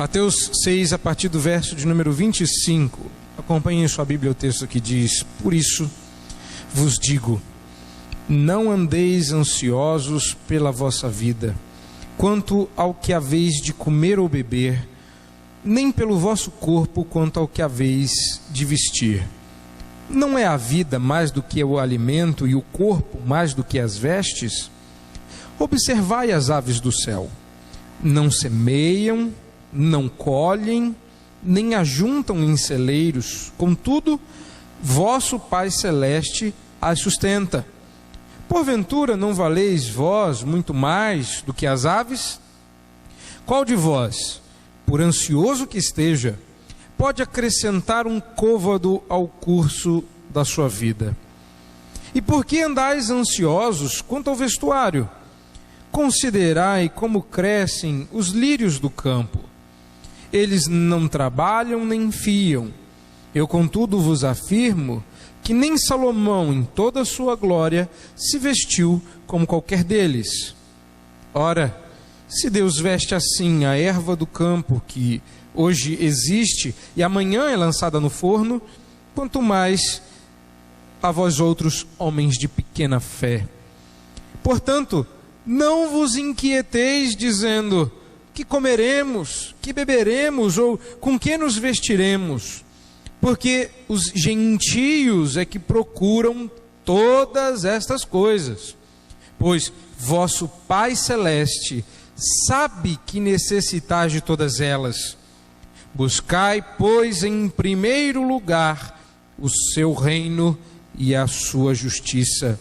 Mateus 6, a partir do verso de número 25. Acompanhem em sua Bíblia o texto que diz: Por isso vos digo, não andeis ansiosos pela vossa vida, quanto ao que haveis de comer ou beber, nem pelo vosso corpo quanto ao que haveis de vestir. Não é a vida mais do que o alimento e o corpo mais do que as vestes? Observai as aves do céu. Não semeiam, não colhem, nem ajuntam em celeiros, contudo, vosso Pai Celeste as sustenta. Porventura não valeis vós muito mais do que as aves? Qual de vós, por ansioso que esteja, pode acrescentar um côvado ao curso da sua vida? E por que andais ansiosos quanto ao vestuário? Considerai como crescem os lírios do campo. Eles não trabalham nem fiam. Eu, contudo, vos afirmo que nem Salomão, em toda a sua glória, se vestiu como qualquer deles. Ora, se Deus veste assim a erva do campo, que hoje existe e amanhã é lançada no forno, quanto mais a vós outros, homens de pequena fé. Portanto, não vos inquieteis dizendo: que comeremos, que beberemos, ou com que nos vestiremos? Porque os gentios é que procuram todas estas coisas. Pois vosso Pai Celeste sabe que necessitais de todas elas. Buscai, pois, em primeiro lugar o seu reino e a sua justiça,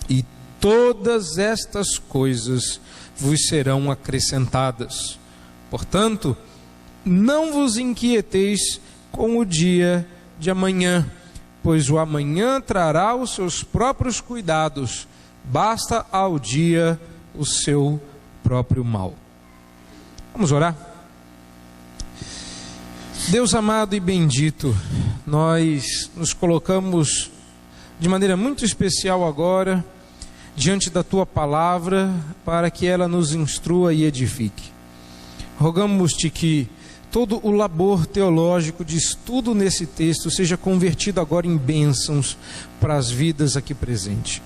e todas estas coisas vos serão acrescentadas. Portanto, não vos inquieteis com o dia de amanhã, pois o amanhã trará os seus próprios cuidados. Basta ao dia o seu próprio mal. Vamos orar? Deus amado e bendito, nós nos colocamos de maneira muito especial agora diante da Tua Palavra, para que ela nos instrua e edifique. Rogamos-te que todo o labor teológico de estudo nesse texto seja convertido agora em bênçãos para as vidas aqui presentes.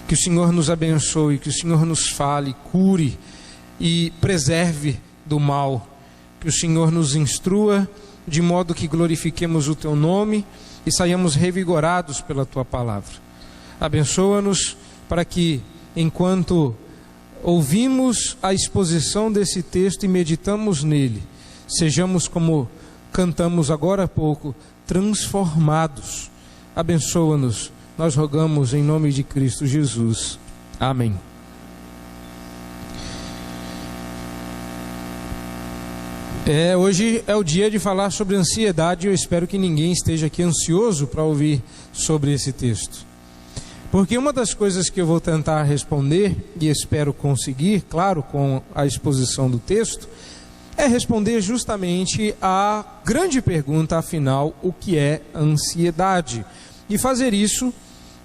Que o Senhor nos abençoe, que o Senhor nos fale, cure e preserve do mal. Que o Senhor nos instrua de modo que glorifiquemos o Teu nome e saiamos revigorados pela Tua Palavra. Abençoa-nos para que, enquanto ouvimos a exposição desse texto e meditamos nele, sejamos, como cantamos agora há pouco, transformados. Abençoa-nos, nós rogamos em nome de Cristo Jesus. Amém. Hoje é o dia de falar sobre ansiedade. Eu espero que ninguém esteja aqui ansioso para ouvir sobre esse texto. Porque uma das coisas que eu vou tentar responder, e espero conseguir, claro, com a exposição do texto, é responder justamente a grande pergunta, afinal, o que é ansiedade? E fazer isso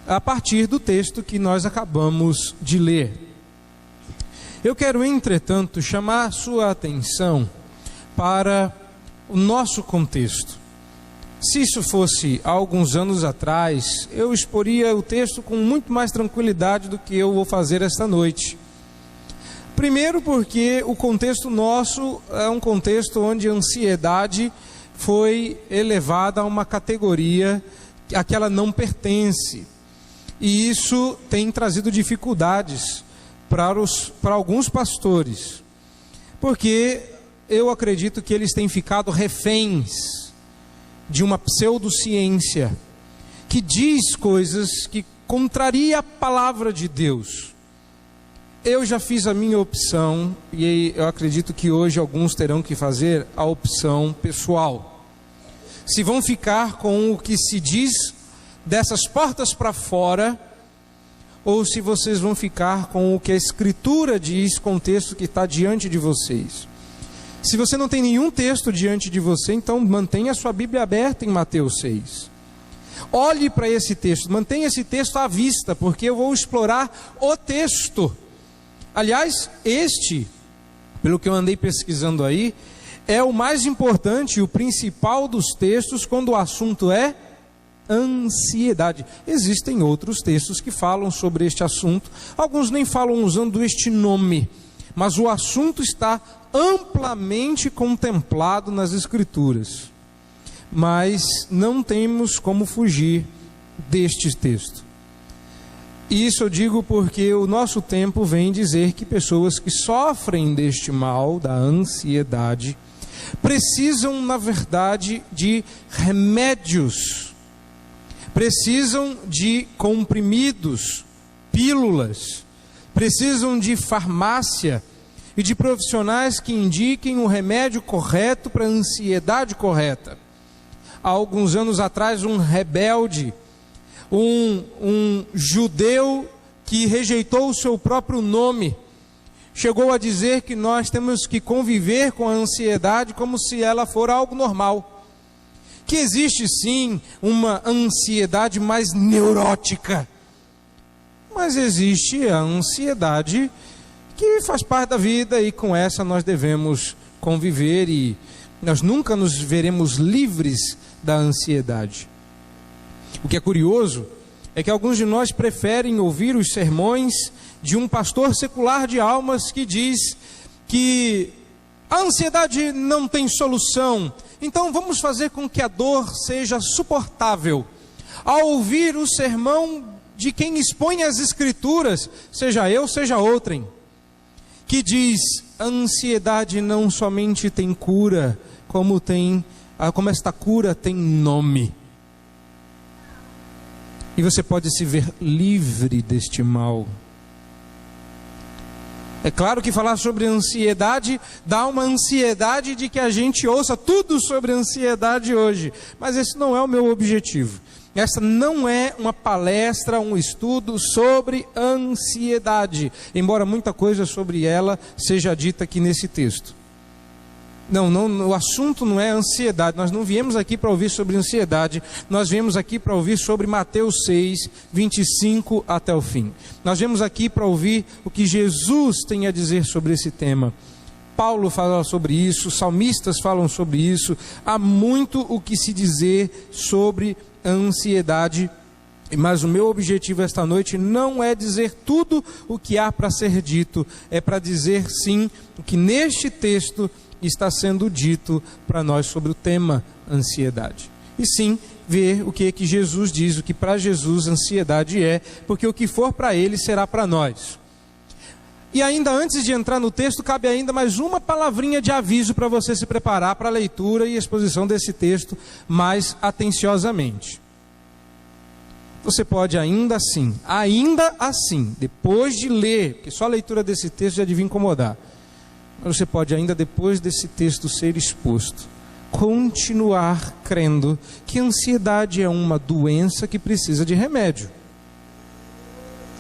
a partir do texto que nós acabamos de ler. Eu quero, entretanto, chamar a sua atenção para o nosso contexto. Se isso fosse há alguns anos atrás, eu exporia o texto com muito mais tranquilidade do que eu vou fazer esta noite. Primeiro porque o contexto nosso é um contexto onde a ansiedade foi elevada a uma categoria a que ela não pertence. E isso tem trazido dificuldades para alguns pastores. Porque eu acredito que eles têm ficado reféns de uma pseudociência que diz coisas que contraria a palavra de Deus. Eu já fiz a minha opção e eu acredito que hoje alguns terão que fazer a opção pessoal. Se vão ficar com o que se diz dessas portas para fora, ou se vocês vão ficar com o que a Escritura diz com o texto que está diante de vocês. Se você não tem nenhum texto diante de você, então mantenha a sua Bíblia aberta em Mateus 6. Olhe para esse texto, mantenha esse texto à vista, porque eu vou explorar o texto. Aliás, pelo que eu andei pesquisando aí, é o mais importante e o principal dos textos quando o assunto é ansiedade. Existem outros textos que falam sobre este assunto, alguns nem falam usando este nome, mas o assunto está amplamente contemplado nas Escrituras. Mas não temos como fugir deste texto. Isso eu digo porque o nosso tempo vem dizer que pessoas que sofrem deste mal, da ansiedade, precisam, na verdade, de remédios, precisam de comprimidos, pílulas, precisam de farmácia e de profissionais que indiquem o remédio correto para a ansiedade correta. Há alguns anos atrás, um rebelde, um judeu que rejeitou o seu próprio nome, chegou a dizer que nós temos que conviver com a ansiedade como se ela for algo normal. Que existe sim uma ansiedade mais neurótica, mas existe a ansiedade que faz parte da vida e com essa nós devemos conviver e nós nunca nos veremos livres da ansiedade. O que é curioso é que alguns de nós preferem ouvir os sermões de um pastor secular de almas que diz que a ansiedade não tem solução, então vamos fazer com que a dor seja suportável. Ao ouvir o sermão de quem expõe as Escrituras, seja eu, seja outrem, que diz: a ansiedade não somente tem cura, como esta cura tem nome. E você pode se ver livre deste mal. É claro que falar sobre ansiedade dá uma ansiedade de que a gente ouça tudo sobre ansiedade hoje. Mas esse não é o meu objetivo. Essa não é uma palestra, um estudo sobre ansiedade, embora muita coisa sobre ela seja dita aqui nesse texto. Não, o assunto não é ansiedade. Nós não viemos aqui para ouvir sobre ansiedade. Nós viemos aqui para ouvir sobre Mateus 6, 25 até o fim. Nós viemos aqui para ouvir o que Jesus tem a dizer sobre esse tema. Paulo fala sobre isso, salmistas falam sobre isso. Há muito o que se dizer sobre a ansiedade. Mas o meu objetivo esta noite não é dizer tudo o que há para ser dito. É para dizer sim o que neste texto está sendo dito para nós sobre o tema ansiedade. E sim, ver o que Jesus diz, o que para Jesus ansiedade é, porque o que for para ele será para nós. E ainda antes de entrar no texto, cabe ainda mais uma palavrinha de aviso para você se preparar para a leitura e exposição desse texto mais atenciosamente. Você pode ainda assim, depois de ler, porque só a leitura desse texto já devia incomodar, mas você pode ainda, depois desse texto ser exposto, continuar crendo que a ansiedade é uma doença que precisa de remédio.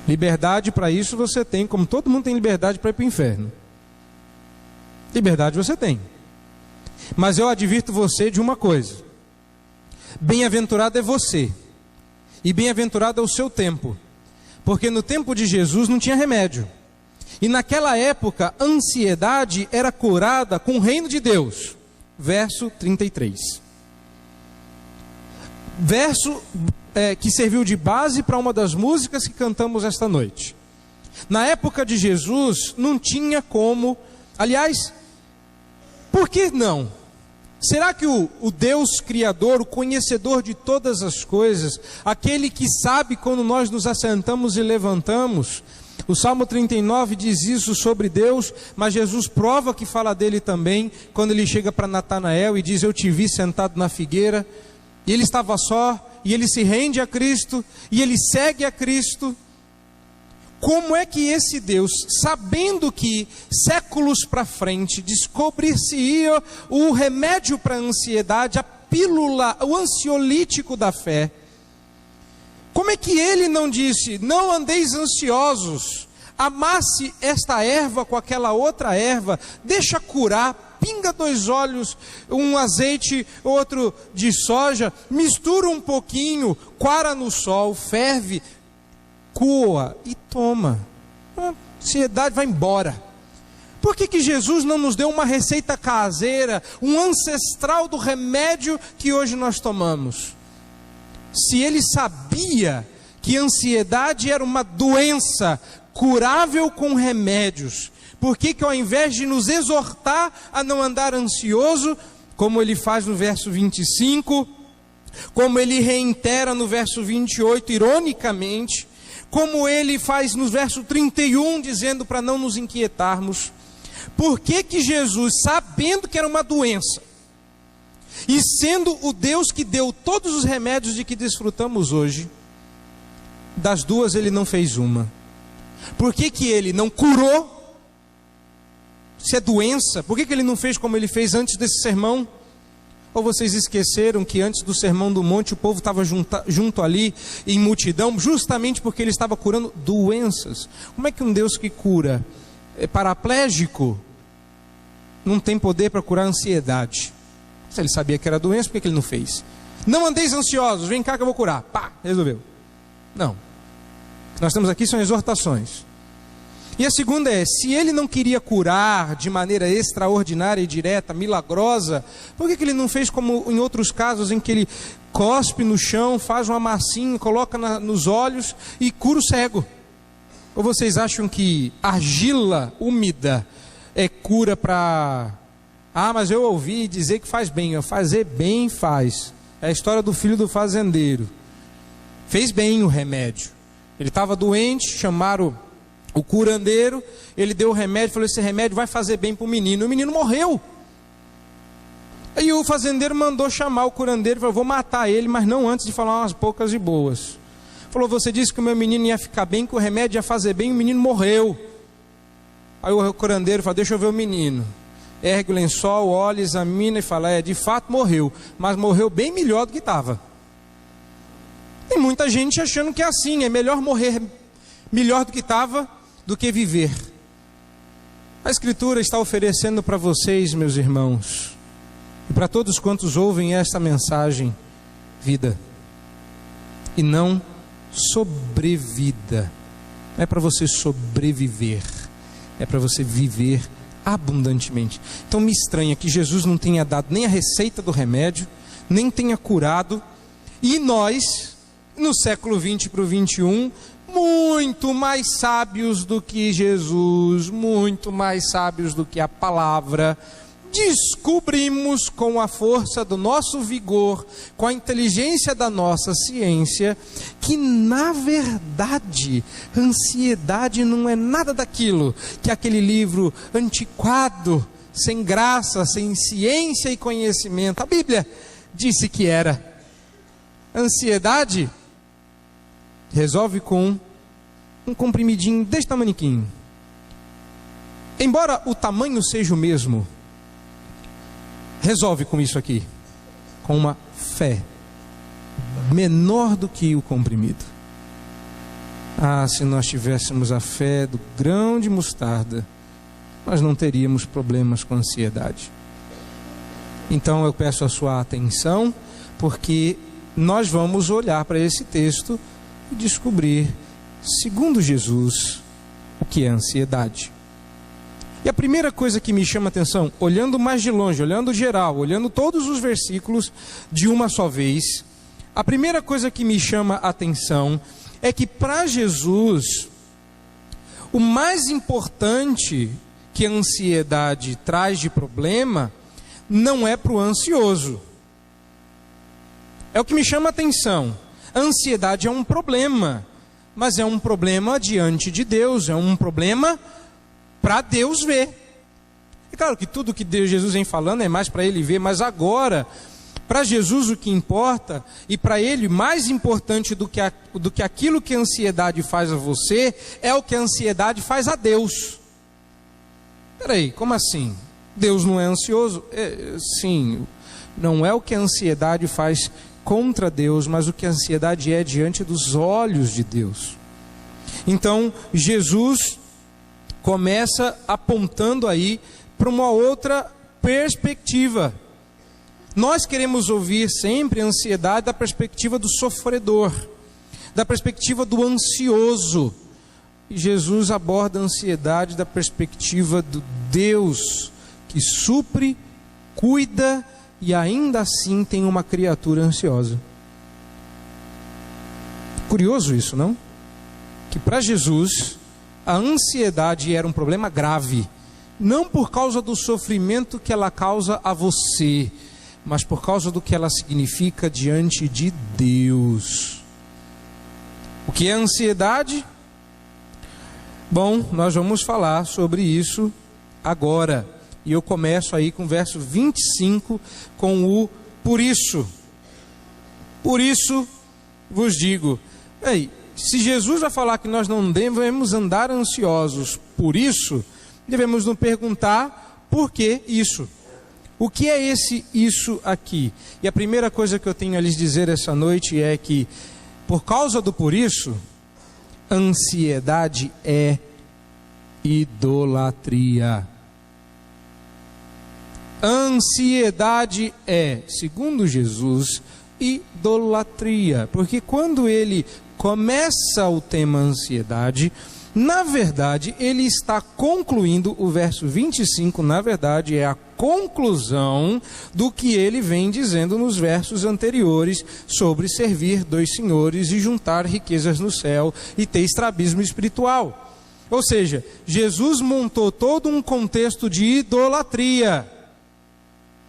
Liberdade para isso você tem, como todo mundo tem liberdade para ir para o inferno. Liberdade você tem. Mas eu advirto você de uma coisa: bem-aventurado é você, e bem-aventurado é o seu tempo, porque no tempo de Jesus não tinha remédio. E naquela época, a ansiedade era curada com o reino de Deus. Verso 33. Verso que serviu de base para uma das músicas que cantamos esta noite. Na época de Jesus, não tinha como... Aliás, por que não? Será que o Deus Criador, o conhecedor de todas as coisas, aquele que sabe quando nós nos assentamos e levantamos... O Salmo 39 diz isso sobre Deus, mas Jesus prova que fala dele também, quando ele chega para Natanael e diz: eu te vi sentado na figueira, e ele estava só, e ele se rende a Cristo, e ele segue a Cristo. Como é que esse Deus, sabendo que séculos para frente descobrir-se-ia o remédio para a ansiedade, a pílula, o ansiolítico da fé, como é que ele não disse: não andeis ansiosos, amasse esta erva com aquela outra erva, deixa curar, pinga 2 óleos, um azeite, outro de soja, mistura um pouquinho, coara no sol, ferve, coa e toma. A ansiedade vai embora. Por que Jesus não nos deu uma receita caseira, um ancestral do remédio que hoje nós tomamos? Se ele sabia que ansiedade era uma doença curável com remédios, por que ao invés de nos exortar a não andar ansioso, como ele faz no verso 25, como ele reitera no verso 28, ironicamente, como ele faz no verso 31, dizendo para não nos inquietarmos, por que Jesus, sabendo que era uma doença, e sendo o Deus que deu todos os remédios de que desfrutamos hoje, das duas ele não fez uma? Por que ele não curou? Se é doença, por que ele não fez como ele fez antes desse sermão? Ou vocês esqueceram que antes do sermão do monte o povo estava junto ali em multidão, justamente porque ele estava curando doenças? Como é que um Deus que cura é paraplégico não tem poder para curar a ansiedade? Se ele sabia que era doença, por que ele não fez? Não andeis ansiosos, vem cá que eu vou curar. Pá, resolveu. Não. O que nós temos aqui são exortações. E a segunda é, se ele não queria curar de maneira extraordinária e direta, milagrosa, por que ele não fez como em outros casos em que ele cospe no chão, faz uma massinha, coloca nos olhos e cura o cego? Ou vocês acham que argila úmida é cura para... Ah, mas eu ouvi dizer que faz bem. Fazer bem faz. É a história do filho do fazendeiro. Fez bem o remédio. Ele estava doente, chamaram o curandeiro, ele deu o remédio, falou, esse remédio vai fazer bem para o menino morreu. Aí o fazendeiro mandou chamar o curandeiro, falou, vou matar ele, mas não antes de falar umas poucas e boas. Falou, você disse que o meu menino ia ficar bem, que o remédio ia fazer bem, o menino morreu. Aí o curandeiro falou, deixa eu ver o menino. Ergue o lençol, olha, examina e fala, de fato morreu, mas morreu bem melhor do que estava. Tem muita gente achando que é assim, é melhor morrer melhor do que estava, do que viver. A Escritura está oferecendo para vocês, meus irmãos, e para todos quantos ouvem esta mensagem, vida, e não sobrevida. Não é para você sobreviver, é para você viver abundantemente. Então me estranha que Jesus não tenha dado nem a receita do remédio, nem tenha curado, e nós, no século 20 para o 21, muito mais sábios do que Jesus, muito mais sábios do que a palavra, descobrimos com a força do nosso vigor, com a inteligência da nossa ciência, que na verdade, ansiedade não é nada daquilo que aquele livro antiquado, sem graça, sem ciência e conhecimento, a Bíblia disse que era. Ansiedade resolve com um comprimidinho deste tamaniquinho. Embora o tamanho seja o mesmo, resolve com isso aqui, com uma fé menor do que o comprimido. Ah, se nós tivéssemos a fé do grão de mostarda, nós não teríamos problemas com ansiedade. Então eu peço a sua atenção, porque nós vamos olhar para esse texto e descobrir, segundo Jesus, o que é ansiedade. E a primeira coisa que me chama a atenção, olhando mais de longe, olhando geral, olhando todos os versículos de uma só vez, a primeira coisa que me chama a atenção é que para Jesus, o mais importante que a ansiedade traz de problema, não é para o ansioso. É o que me chama a atenção. A ansiedade é um problema, mas é um problema diante de Deus, é um problema para Deus ver. É claro que tudo que Jesus vem falando é mais para Ele ver, mas agora, para Jesus o que importa, e para Ele mais importante do que aquilo que a ansiedade faz a você, é o que a ansiedade faz a Deus. Peraí, como assim? Deus não é ansioso? Sim, não é o que a ansiedade faz contra Deus, mas o que a ansiedade é diante dos olhos de Deus. Então, Jesus começa apontando aí para uma outra perspectiva. Nós queremos ouvir sempre a ansiedade da perspectiva do sofredor, da perspectiva do ansioso. e Jesus aborda a ansiedade da perspectiva do Deus que supre, cuida e ainda assim tem uma criatura ansiosa. Curioso isso, não? Que para Jesus a ansiedade era um problema grave, não por causa do sofrimento que ela causa a você, mas por causa do que ela significa diante de Deus. O que é ansiedade? Bom, nós vamos falar sobre isso agora. E eu começo aí com o verso 25, com o por isso. Por isso vos digo. Ei, se Jesus vai falar que nós não devemos andar ansiosos por isso, devemos nos perguntar por que isso. O que é esse isso aqui? E a primeira coisa que eu tenho a lhes dizer essa noite é que, por causa do por isso, ansiedade é idolatria. Ansiedade é, segundo Jesus, idolatria. Porque quando ele começa o tema ansiedade, na verdade, ele está concluindo, o verso 25, na verdade, é a conclusão do que ele vem dizendo nos versos anteriores sobre servir dois senhores e juntar riquezas no céu e ter estrabismo espiritual. Ou seja, Jesus montou todo um contexto de idolatria.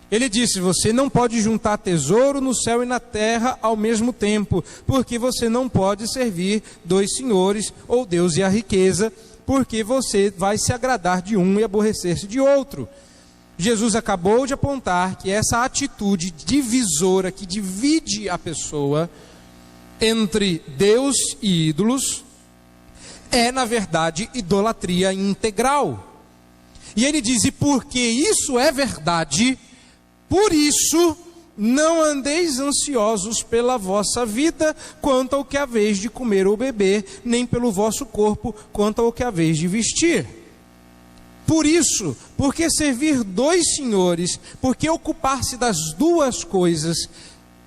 Ele disse: você não pode juntar tesouro no céu e na terra ao mesmo tempo, porque você não pode servir dois senhores, ou Deus e a riqueza, porque você vai se agradar de um e aborrecer-se de outro. Jesus acabou de apontar que essa atitude divisora, que divide a pessoa entre Deus e ídolos, é na verdade idolatria integral. E ele diz: e porque isso é verdade, por isso, não andeis ansiosos pela vossa vida, quanto ao que haveis de comer ou beber, nem pelo vosso corpo, quanto ao que haveis de vestir. Por isso, porque servir dois senhores, porque ocupar-se das duas coisas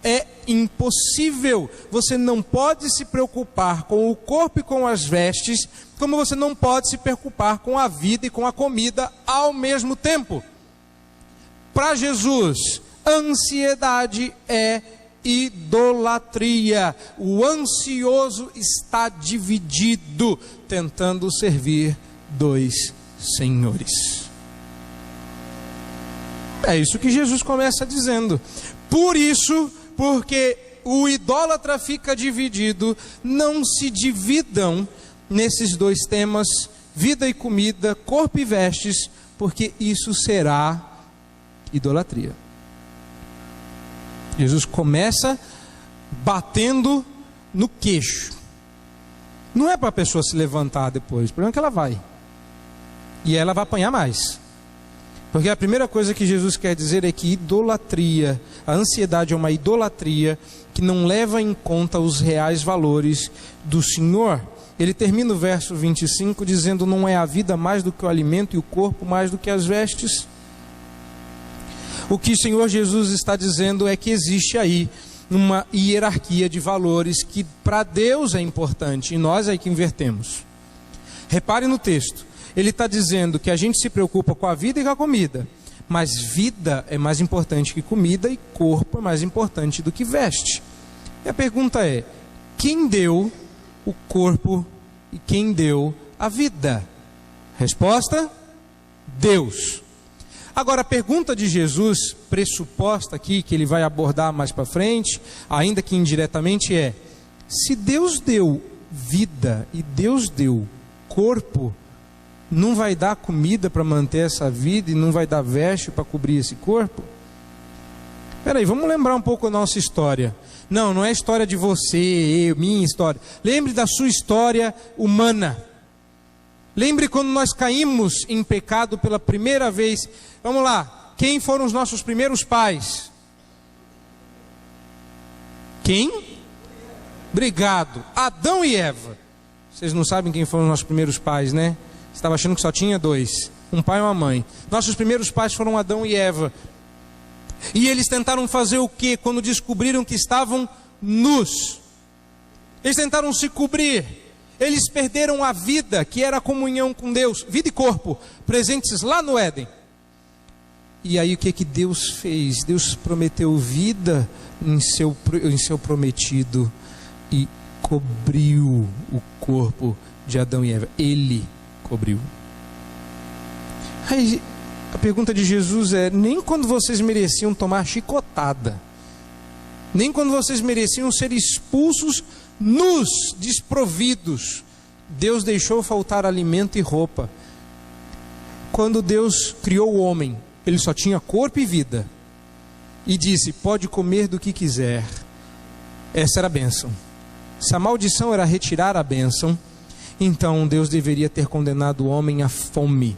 é impossível. Você não pode se preocupar com o corpo e com as vestes, como você não pode se preocupar com a vida e com a comida ao mesmo tempo. Para Jesus, ansiedade é idolatria. O ansioso está dividido, tentando servir dois senhores. É isso que Jesus começa dizendo. Por isso, porque o idólatra fica dividido, não se dividam nesses dois temas, vida e comida, corpo e vestes, porque isso será idolatria. Jesus começa batendo no queixo. Não é para a pessoa se levantar depois, o problema é que ela vai. E ela vai apanhar mais. Porque a primeira coisa que Jesus quer dizer é que idolatria, a ansiedade é uma idolatria que não leva em conta os reais valores do Senhor. Ele termina o verso 25 dizendo: não é a vida mais do que o alimento e o corpo mais do que as vestes? O que o Senhor Jesus está dizendo é que existe aí uma hierarquia de valores que para Deus é importante e nós é que invertemos. Repare no texto, ele está dizendo que a gente se preocupa com a vida e com a comida, mas vida é mais importante que comida e corpo é mais importante do que veste. E a pergunta é: quem deu o corpo e quem deu a vida? Resposta: Deus. Agora, a pergunta de Jesus, pressuposta aqui, que ele vai abordar mais para frente, ainda que indiretamente, é: se Deus deu vida e Deus deu corpo, não vai dar comida para manter essa vida e não vai dar veste para cobrir esse corpo? Espera aí, vamos lembrar um pouco a nossa história. Não é a história de você, eu, minha história. Lembre da sua história humana. Lembre quando nós caímos em pecado pela primeira vez. Vamos lá, quem foram os nossos primeiros pais? Quem? Obrigado, Adão e Eva. Vocês não sabem quem foram os nossos primeiros pais, né? Você estava achando que só tinha dois, um pai e uma mãe. Nossos primeiros pais foram Adão e Eva. E eles tentaram fazer o quê? Quando descobriram que estavam nus, eles tentaram se cobrir. Eles perderam a vida, que era a comunhão com Deus, vida e corpo, presentes lá no Éden. E aí o que Deus fez? Deus prometeu vida em seu prometido e cobriu o corpo de Adão e Eva. Ele cobriu. Aí a pergunta de Jesus é: nem quando vocês mereciam tomar chicotada, nem quando vocês mereciam ser expulsos nus, desprovidos, Deus deixou faltar alimento e roupa. Quando Deus criou o homem, ele só tinha corpo e vida, e disse: pode comer do que quiser. Essa era a bênção. Se a maldição era retirar a bênção, então Deus deveria ter condenado o homem à fome.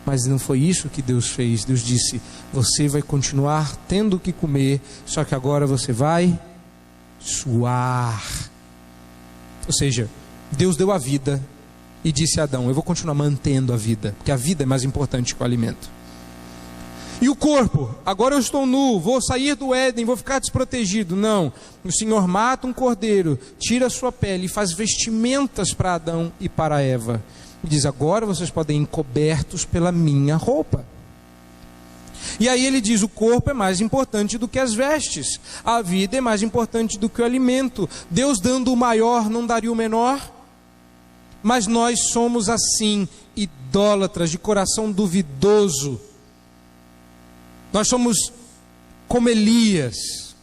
Mas não foi isso que Deus fez. Deus disse: você vai continuar tendo o que comer, só que agora você vai suar. Ou seja, Deus deu a vida e disse a Adão: eu vou continuar mantendo a vida, porque a vida é mais importante que o alimento. E o corpo? Agora eu estou nu, vou sair do Éden, vou ficar desprotegido. Não, o Senhor mata um cordeiro, tira a sua pele e faz vestimentas para Adão e para Eva. E diz: agora vocês podem ir cobertos pela minha roupa. E aí ele diz: o corpo é mais importante do que as vestes, a vida é mais importante do que o alimento. Deus dando o maior não daria o menor? Mas nós somos assim, idólatras, de coração duvidoso. Nós somos como Elias,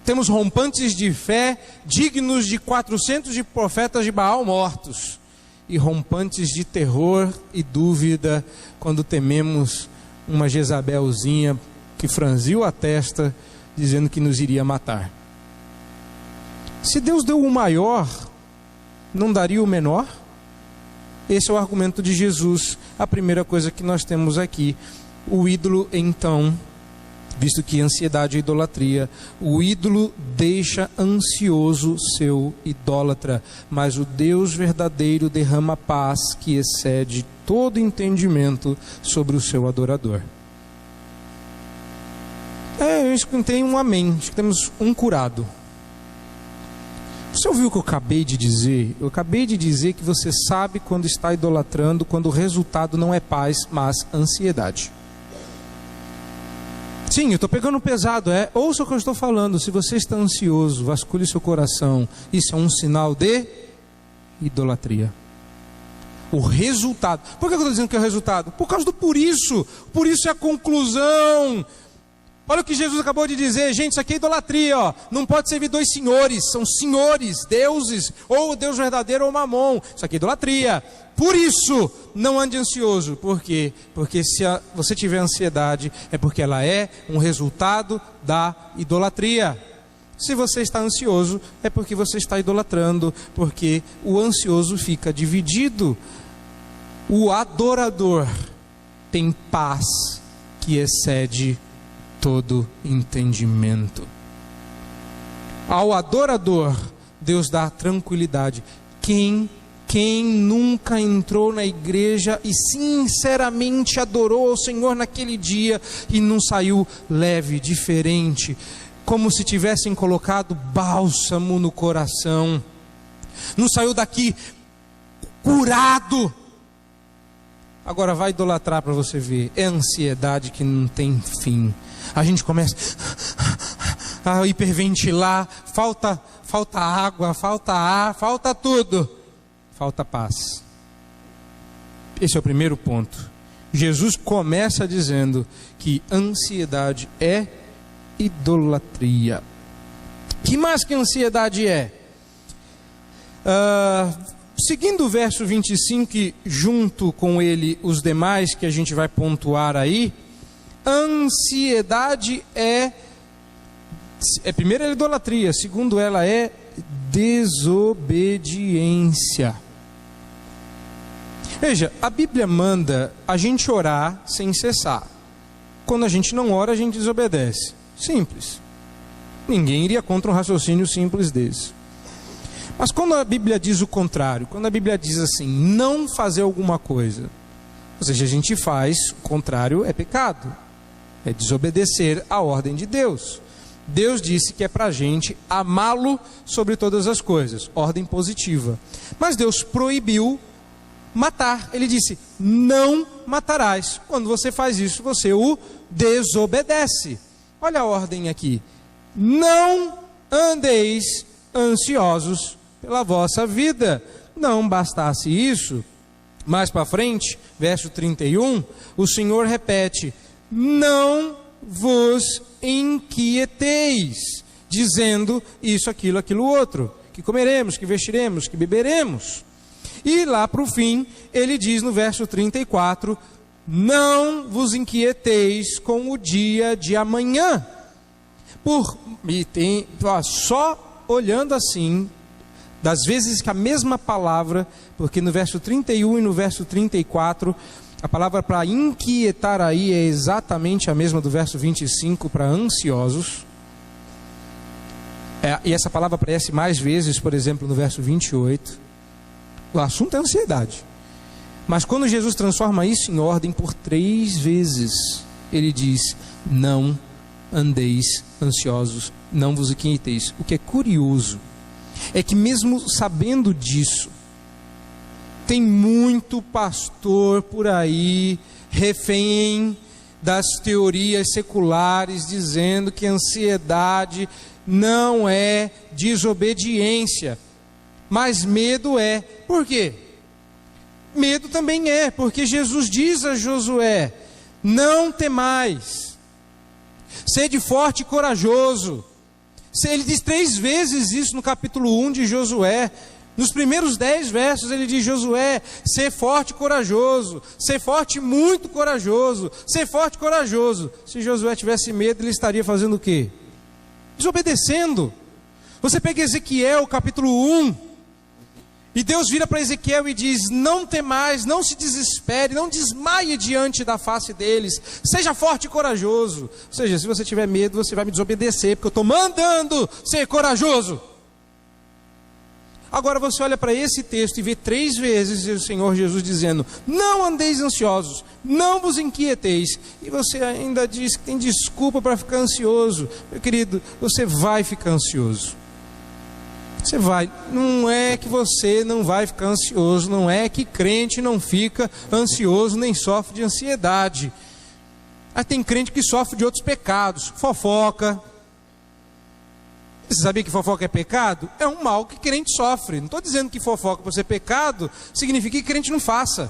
temos rompantes de fé dignos de 400 de profetas de Baal mortos, e rompantes de terror e dúvida quando tememos uma Jezabelzinha que franziu a testa dizendo que nos iria matar. Se Deus deu o maior, não daria o menor? Esse é o argumento de Jesus. A primeira coisa que nós temos aqui: o ídolo, então, visto que ansiedade é idolatria, o ídolo deixa ansioso seu idólatra, mas o Deus verdadeiro derrama paz que excede todo entendimento sobre o seu adorador. Eu escutei um amém, acho que temos um curado. Você ouviu o que eu acabei de dizer? Eu acabei de dizer que você sabe quando está idolatrando, quando o resultado não é paz, mas ansiedade. Sim, eu estou pegando pesado, ouça o que eu estou falando. Se você está ansioso, vasculhe seu coração. Isso é um sinal de idolatria. O resultado. Por que eu estou dizendo que é o resultado? Por causa do por isso. Por isso é a conclusão. Olha o que Jesus acabou de dizer, gente, isso aqui é idolatria, ó. Não pode servir dois senhores, são senhores, deuses, ou o Deus verdadeiro ou Mamon. Isso aqui é idolatria. Por isso, não ande ansioso. Por quê? Porque se você tiver ansiedade, é porque ela é um resultado da idolatria. Se você está ansioso, é porque você está idolatrando, porque o ansioso fica dividido. O adorador tem paz que excede todo entendimento. Ao adorador, Deus dá tranquilidade. Quem nunca entrou na igreja e sinceramente adorou ao Senhor naquele dia e não saiu leve, diferente, como se tivessem colocado bálsamo no coração, não saiu daqui curado? Agora vai idolatrar para você ver. É ansiedade que não tem fim. A gente começa a hiperventilar, falta água, falta ar, falta tudo. Falta paz. Esse é o primeiro ponto. Jesus começa dizendo que ansiedade é idolatria. Que mais que ansiedade é? Seguindo o verso 25, e junto com ele os demais que a gente vai pontuar aí, ansiedade primeiro é idolatria, segundo ela é desobediência. Veja, a Bíblia manda a gente orar sem cessar. Quando a gente não ora, a gente desobedece. Simples. Ninguém iria contra um raciocínio simples desse. Mas quando a Bíblia diz o contrário, quando a Bíblia diz assim, não fazer alguma coisa, ou seja, a gente faz, o contrário é pecado, é desobedecer a ordem de Deus. Deus disse que é para a gente amá-lo sobre todas as coisas, ordem positiva. Mas Deus proibiu matar. Ele disse: não matarás. Quando você faz isso, você o desobedece. Olha a ordem aqui: não andeis ansiosos pela vossa vida. Não bastasse isso, mais para frente, verso 31, o Senhor repete: não vos inquieteis, dizendo isso, aquilo, outro, que comeremos, que vestiremos, que beberemos. E lá para o fim, ele diz no verso 34, não vos inquieteis com o dia de amanhã. Só olhando assim, das vezes que a mesma palavra, porque no verso 31 e no verso 34, a palavra para inquietar aí é exatamente a mesma do verso 25 para ansiosos. E essa palavra aparece mais vezes, por exemplo, no verso 28. O assunto é ansiedade. Mas quando Jesus transforma isso em ordem por 3 vezes, ele diz: não andeis ansiosos, não vos inquieteis. O que é curioso é que mesmo sabendo disso, tem muito pastor por aí, refém das teorias seculares, dizendo que ansiedade não é desobediência, mas medo é. Por quê? Medo também é, porque Jesus diz a Josué: não temais, sede forte e corajoso. Ele diz 3 vezes isso no capítulo 1 de Josué. Nos primeiros 10 versos ele diz: Josué, ser forte e corajoso, ser forte e muito corajoso, ser forte e corajoso. Se Josué tivesse medo, ele estaria fazendo o quê? Desobedecendo. Você pega Ezequiel capítulo 1, e Deus vira para Ezequiel e diz: não temais, não se desespere, não desmaie diante da face deles, seja forte e corajoso. Ou seja, se você tiver medo, você vai me desobedecer, porque eu estou mandando ser corajoso. Agora você olha para esse texto e vê 3 vezes o Senhor Jesus dizendo: não andeis ansiosos, não vos inquieteis, e você ainda diz que tem desculpa para ficar ansioso. Meu querido, você vai ficar ansioso. Você vai. Não é que você não vai ficar ansioso, não é que crente não fica ansioso nem sofre de ansiedade. Aí tem crente que sofre de outros pecados, fofoca. Você sabia que fofoca é pecado? É um mal que crente sofre. Não estou dizendo que fofoca por ser pecado significa que crente não faça.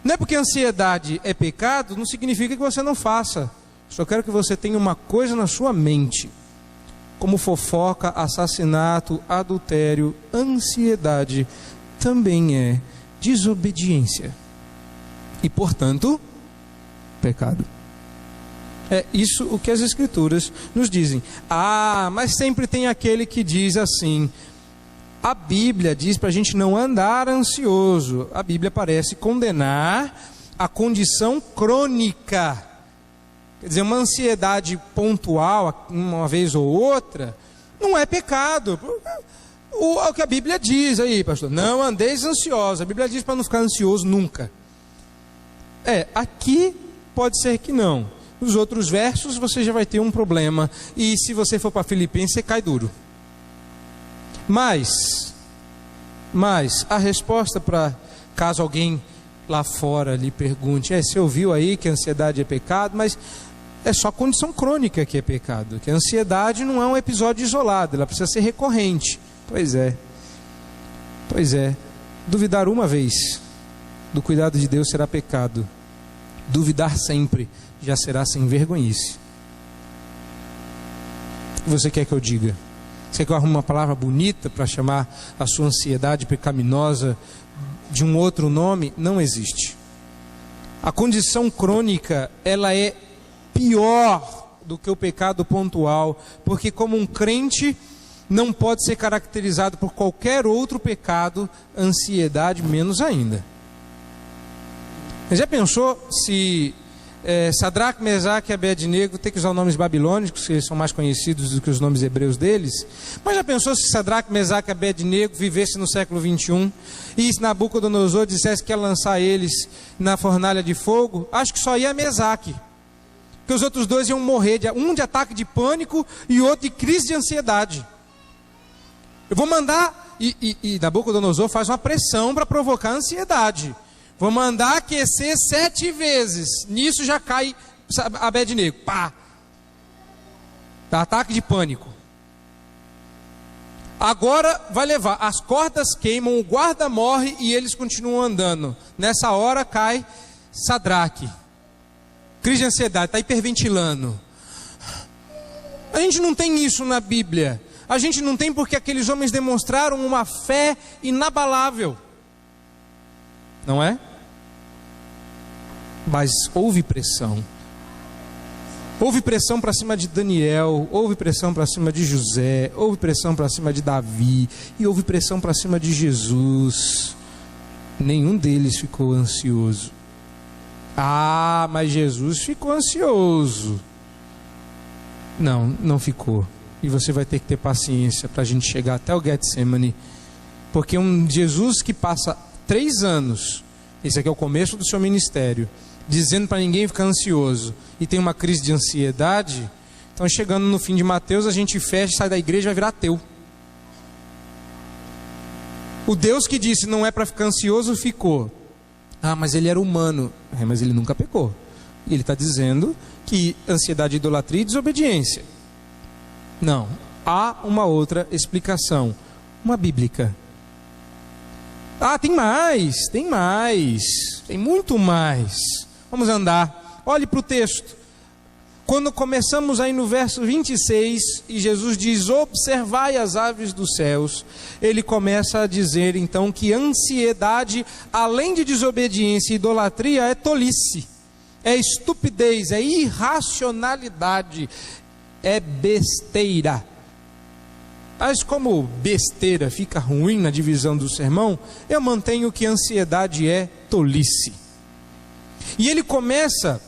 Não é porque ansiedade é pecado, não significa que você não faça. Só quero que você tenha uma coisa na sua mente: como fofoca, assassinato, adultério, ansiedade também é desobediência e, portanto, pecado. É isso o que as Escrituras nos dizem. Mas sempre tem aquele que diz assim: a Bíblia diz para a gente não andar ansioso. A Bíblia parece condenar a condição crônica. Quer dizer, uma ansiedade pontual, uma vez ou outra, não é pecado. O que a Bíblia diz aí, pastor: não andeis ansiosos. A Bíblia diz para não ficar ansioso nunca. Aqui pode ser que não. Nos outros versos você já vai ter um problema. E se você for para Filipenses, você cai duro. Mas a resposta para caso alguém lá fora lhe pergunte: você ouviu aí que a ansiedade é pecado? Mas é só condição crônica que é pecado. Que a ansiedade não é um episódio isolado, ela precisa ser recorrente. Pois é. Duvidar uma vez do cuidado de Deus será pecado. Duvidar sempre já será sem vergonhice. O que você quer que eu diga? Você quer que eu arrume uma palavra bonita para chamar a sua ansiedade pecaminosa de um outro nome? Não existe. A condição crônica, ela é pior do que o pecado pontual, porque como um crente não pode ser caracterizado por qualquer outro pecado, ansiedade menos ainda. Mas já pensou se Sadraque, Mesaque e Abednego, tem que usar os nomes babilônicos, que eles são mais conhecidos do que os nomes hebreus deles, mas já pensou se Sadraque, Mesaque e Abednego vivessem no século 21 e se Nabucodonosor dissesse que ia lançar eles na fornalha de fogo? Acho que só ia Mesaque, que os outros dois iam morrer, um de ataque de pânico e outro de crise de ansiedade. Eu vou mandar, e Nabucodonosor faz uma pressão para provocar ansiedade. Vou mandar aquecer 7 vezes. Nisso já cai Abednego. Pá! Dá ataque de pânico. Agora vai levar. As cordas queimam, o guarda morre e eles continuam andando. Nessa hora cai Sadraque. Crise de ansiedade, está hiperventilando. A gente não tem isso na Bíblia. A gente não tem porque aqueles homens demonstraram uma fé inabalável. Não é? Mas houve pressão. Houve pressão para cima de Daniel, houve pressão para cima de José, houve pressão para cima de Davi, e houve pressão para cima de Jesus. Nenhum deles ficou ansioso. Ah, mas Jesus ficou ansioso. Não ficou. E você vai ter que ter paciência para a gente chegar até o Getsemane. Porque um Jesus que passa 3 anos, esse aqui é o começo do seu ministério, dizendo para ninguém ficar ansioso, e tem uma crise de ansiedade. Então, chegando no fim de Mateus, a gente fecha, sai da igreja e vai virar ateu. O Deus que disse não é para ficar ansioso, ficou. Ah, mas ele era humano. Mas ele nunca pecou. E ele está dizendo que ansiedade, idolatria e desobediência. Não, há uma outra explicação, uma bíblica. Ah, tem muito mais. Vamos andar. Olhe para o texto. Quando começamos aí no verso 26, e Jesus diz: observai as aves dos céus, ele começa a dizer então que ansiedade, além de desobediência e idolatria, é tolice, é estupidez, é irracionalidade, é besteira. Mas como besteira fica ruim na divisão do sermão, eu mantenho que ansiedade é tolice. E ele começa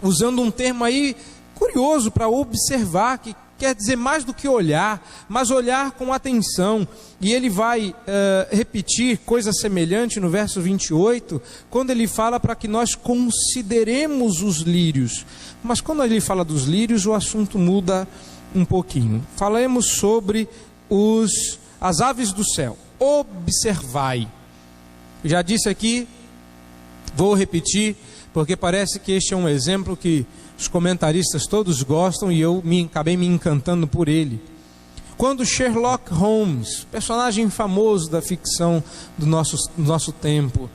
usando um termo aí curioso para observar, que quer dizer mais do que olhar, mas olhar com atenção. E ele vai repetir coisa semelhante no verso 28, quando ele fala para que nós consideremos os lírios. Mas quando ele fala dos lírios, o assunto muda um pouquinho. Falemos sobre as aves do céu. Observai. Já disse aqui, vou repetir, porque parece que este é um exemplo que os comentaristas todos gostam e eu acabei me encantando por ele. Quando Sherlock Holmes, personagem famoso da ficção do nosso tempo,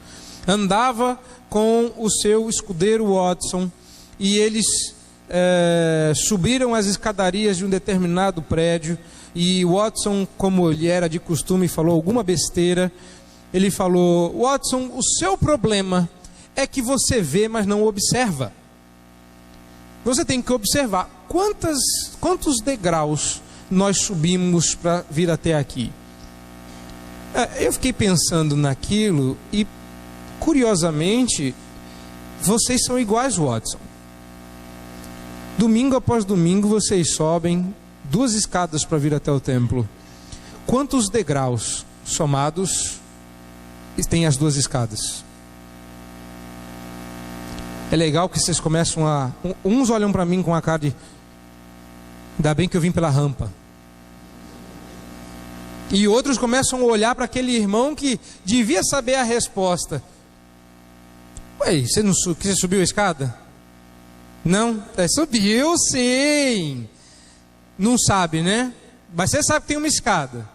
andava com o seu escudeiro Watson, e eles subiram as escadarias de um determinado prédio, e Watson, como ele era de costume, falou alguma besteira. Ele falou: Watson, o seu problema é que você vê, mas não observa. Você tem que observar quantos degraus nós subimos para vir até aqui. Eu fiquei pensando naquilo e, curiosamente, vocês são iguais, Watson. Domingo após domingo vocês sobem 2 escadas para vir até o templo. Quantos degraus somados tem as 2 escadas? É legal que vocês começam uns olham para mim com a cara de: ainda bem que eu vim pela rampa. E outros começam a olhar para aquele irmão que devia saber a resposta. Ué, você subiu a escada? Não? Subiu sim. Não sabe, né? Mas você sabe que tem uma escada.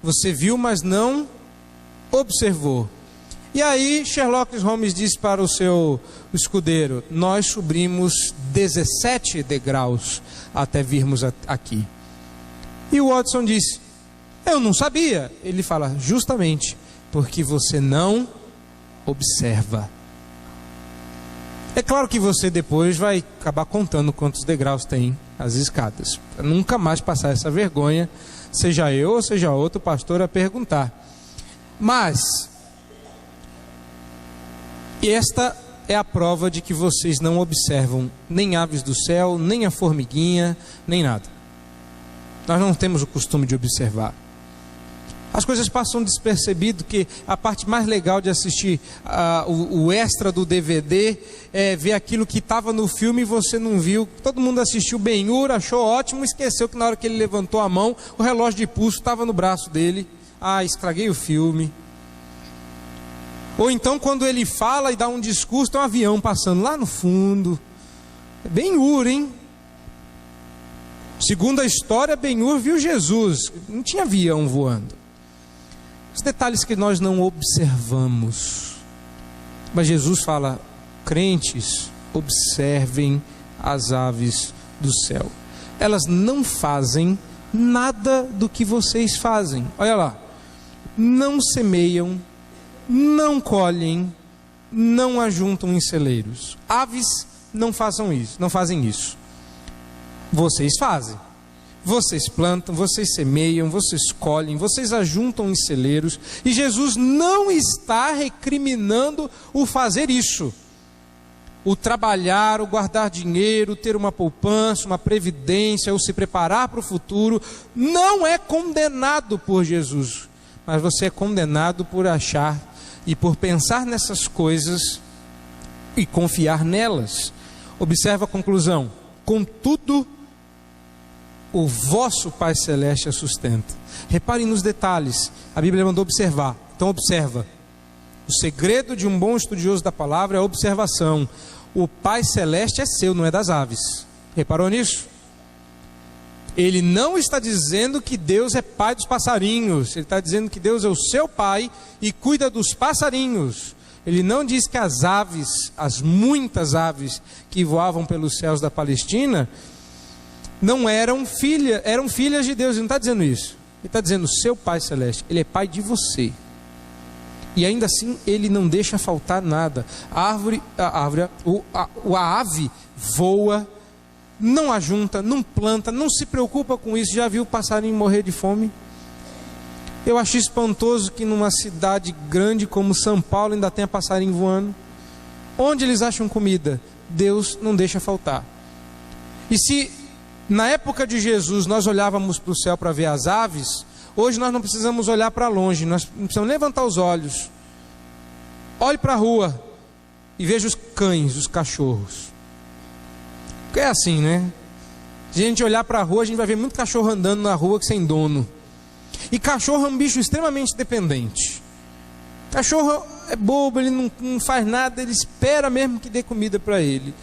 Você viu, mas não observou. E aí Sherlock Holmes disse para o seu escudeiro: nós subimos 17 degraus até virmos aqui. E o Watson disse: eu não sabia. Ele fala: justamente porque você não observa. É claro que você depois vai acabar contando quantos degraus tem as escadas, para nunca mais passar essa vergonha, seja eu ou seja outro pastor a perguntar. Mas esta é a prova de que vocês não observam nem aves do céu, nem a formiguinha, nem nada. Nós não temos o costume de observar. As coisas passam despercebido, que a parte mais legal de assistir o extra do DVD é ver aquilo que estava no filme e você não viu. Todo mundo assistiu Ben-Hur, achou ótimo, esqueceu que na hora que ele levantou a mão, o relógio de pulso estava no braço dele. Ah, estraguei o filme. Ou então quando ele fala e dá um discurso, tem um avião passando lá no fundo. É Ben-Hur, hein? Segundo a história, Ben-Hur viu Jesus, não tinha avião voando. Os detalhes que nós não observamos. Mas Jesus fala: crentes, observem as aves do céu. Elas não fazem nada do que vocês fazem. Olha lá. Não semeiam, não colhem, não ajuntam em celeiros. Aves não fazem isso. Vocês fazem. Vocês plantam, vocês semeiam, vocês colhem, vocês ajuntam em celeiros. E Jesus não está recriminando o fazer isso. O trabalhar, o guardar dinheiro, ter uma poupança, uma previdência, ou se preparar para o futuro, não é condenado por Jesus. Mas você é condenado por achar e por pensar nessas coisas e confiar nelas. Observa a conclusão. Contudo, o vosso Pai Celeste a sustenta. Reparem nos detalhes. A Bíblia mandou observar. Então observa. O segredo de um bom estudioso da palavra é a observação. O Pai Celeste é seu, não é das aves. Reparou nisso? Ele não está dizendo que Deus é pai dos passarinhos. Ele está dizendo que Deus é o seu pai e cuida dos passarinhos. Ele não diz que as aves, as muitas aves que voavam pelos céus da Palestina, não eram filhas de Deus. Ele não está dizendo isso. Ele está dizendo: seu Pai Celeste, Ele é pai de você. E ainda assim Ele não deixa faltar nada. A ave voa, não ajunta, não planta, não se preocupa com isso. Já viu o passarinho morrer de fome? Eu acho espantoso que numa cidade grande como São Paulo ainda tenha passarinho voando. Onde eles acham comida? Deus não deixa faltar. E se na época de Jesus nós olhávamos para o céu para ver as aves, hoje nós não precisamos olhar para longe, nós não precisamos levantar os olhos. Olhe para a rua e veja os cães, os cachorros. É assim, né? Se a gente olhar para a rua, a gente vai ver muito cachorro andando na rua sem dono. E cachorro é um bicho extremamente dependente. Cachorro é bobo, ele não faz nada, ele espera mesmo que dê comida para ele.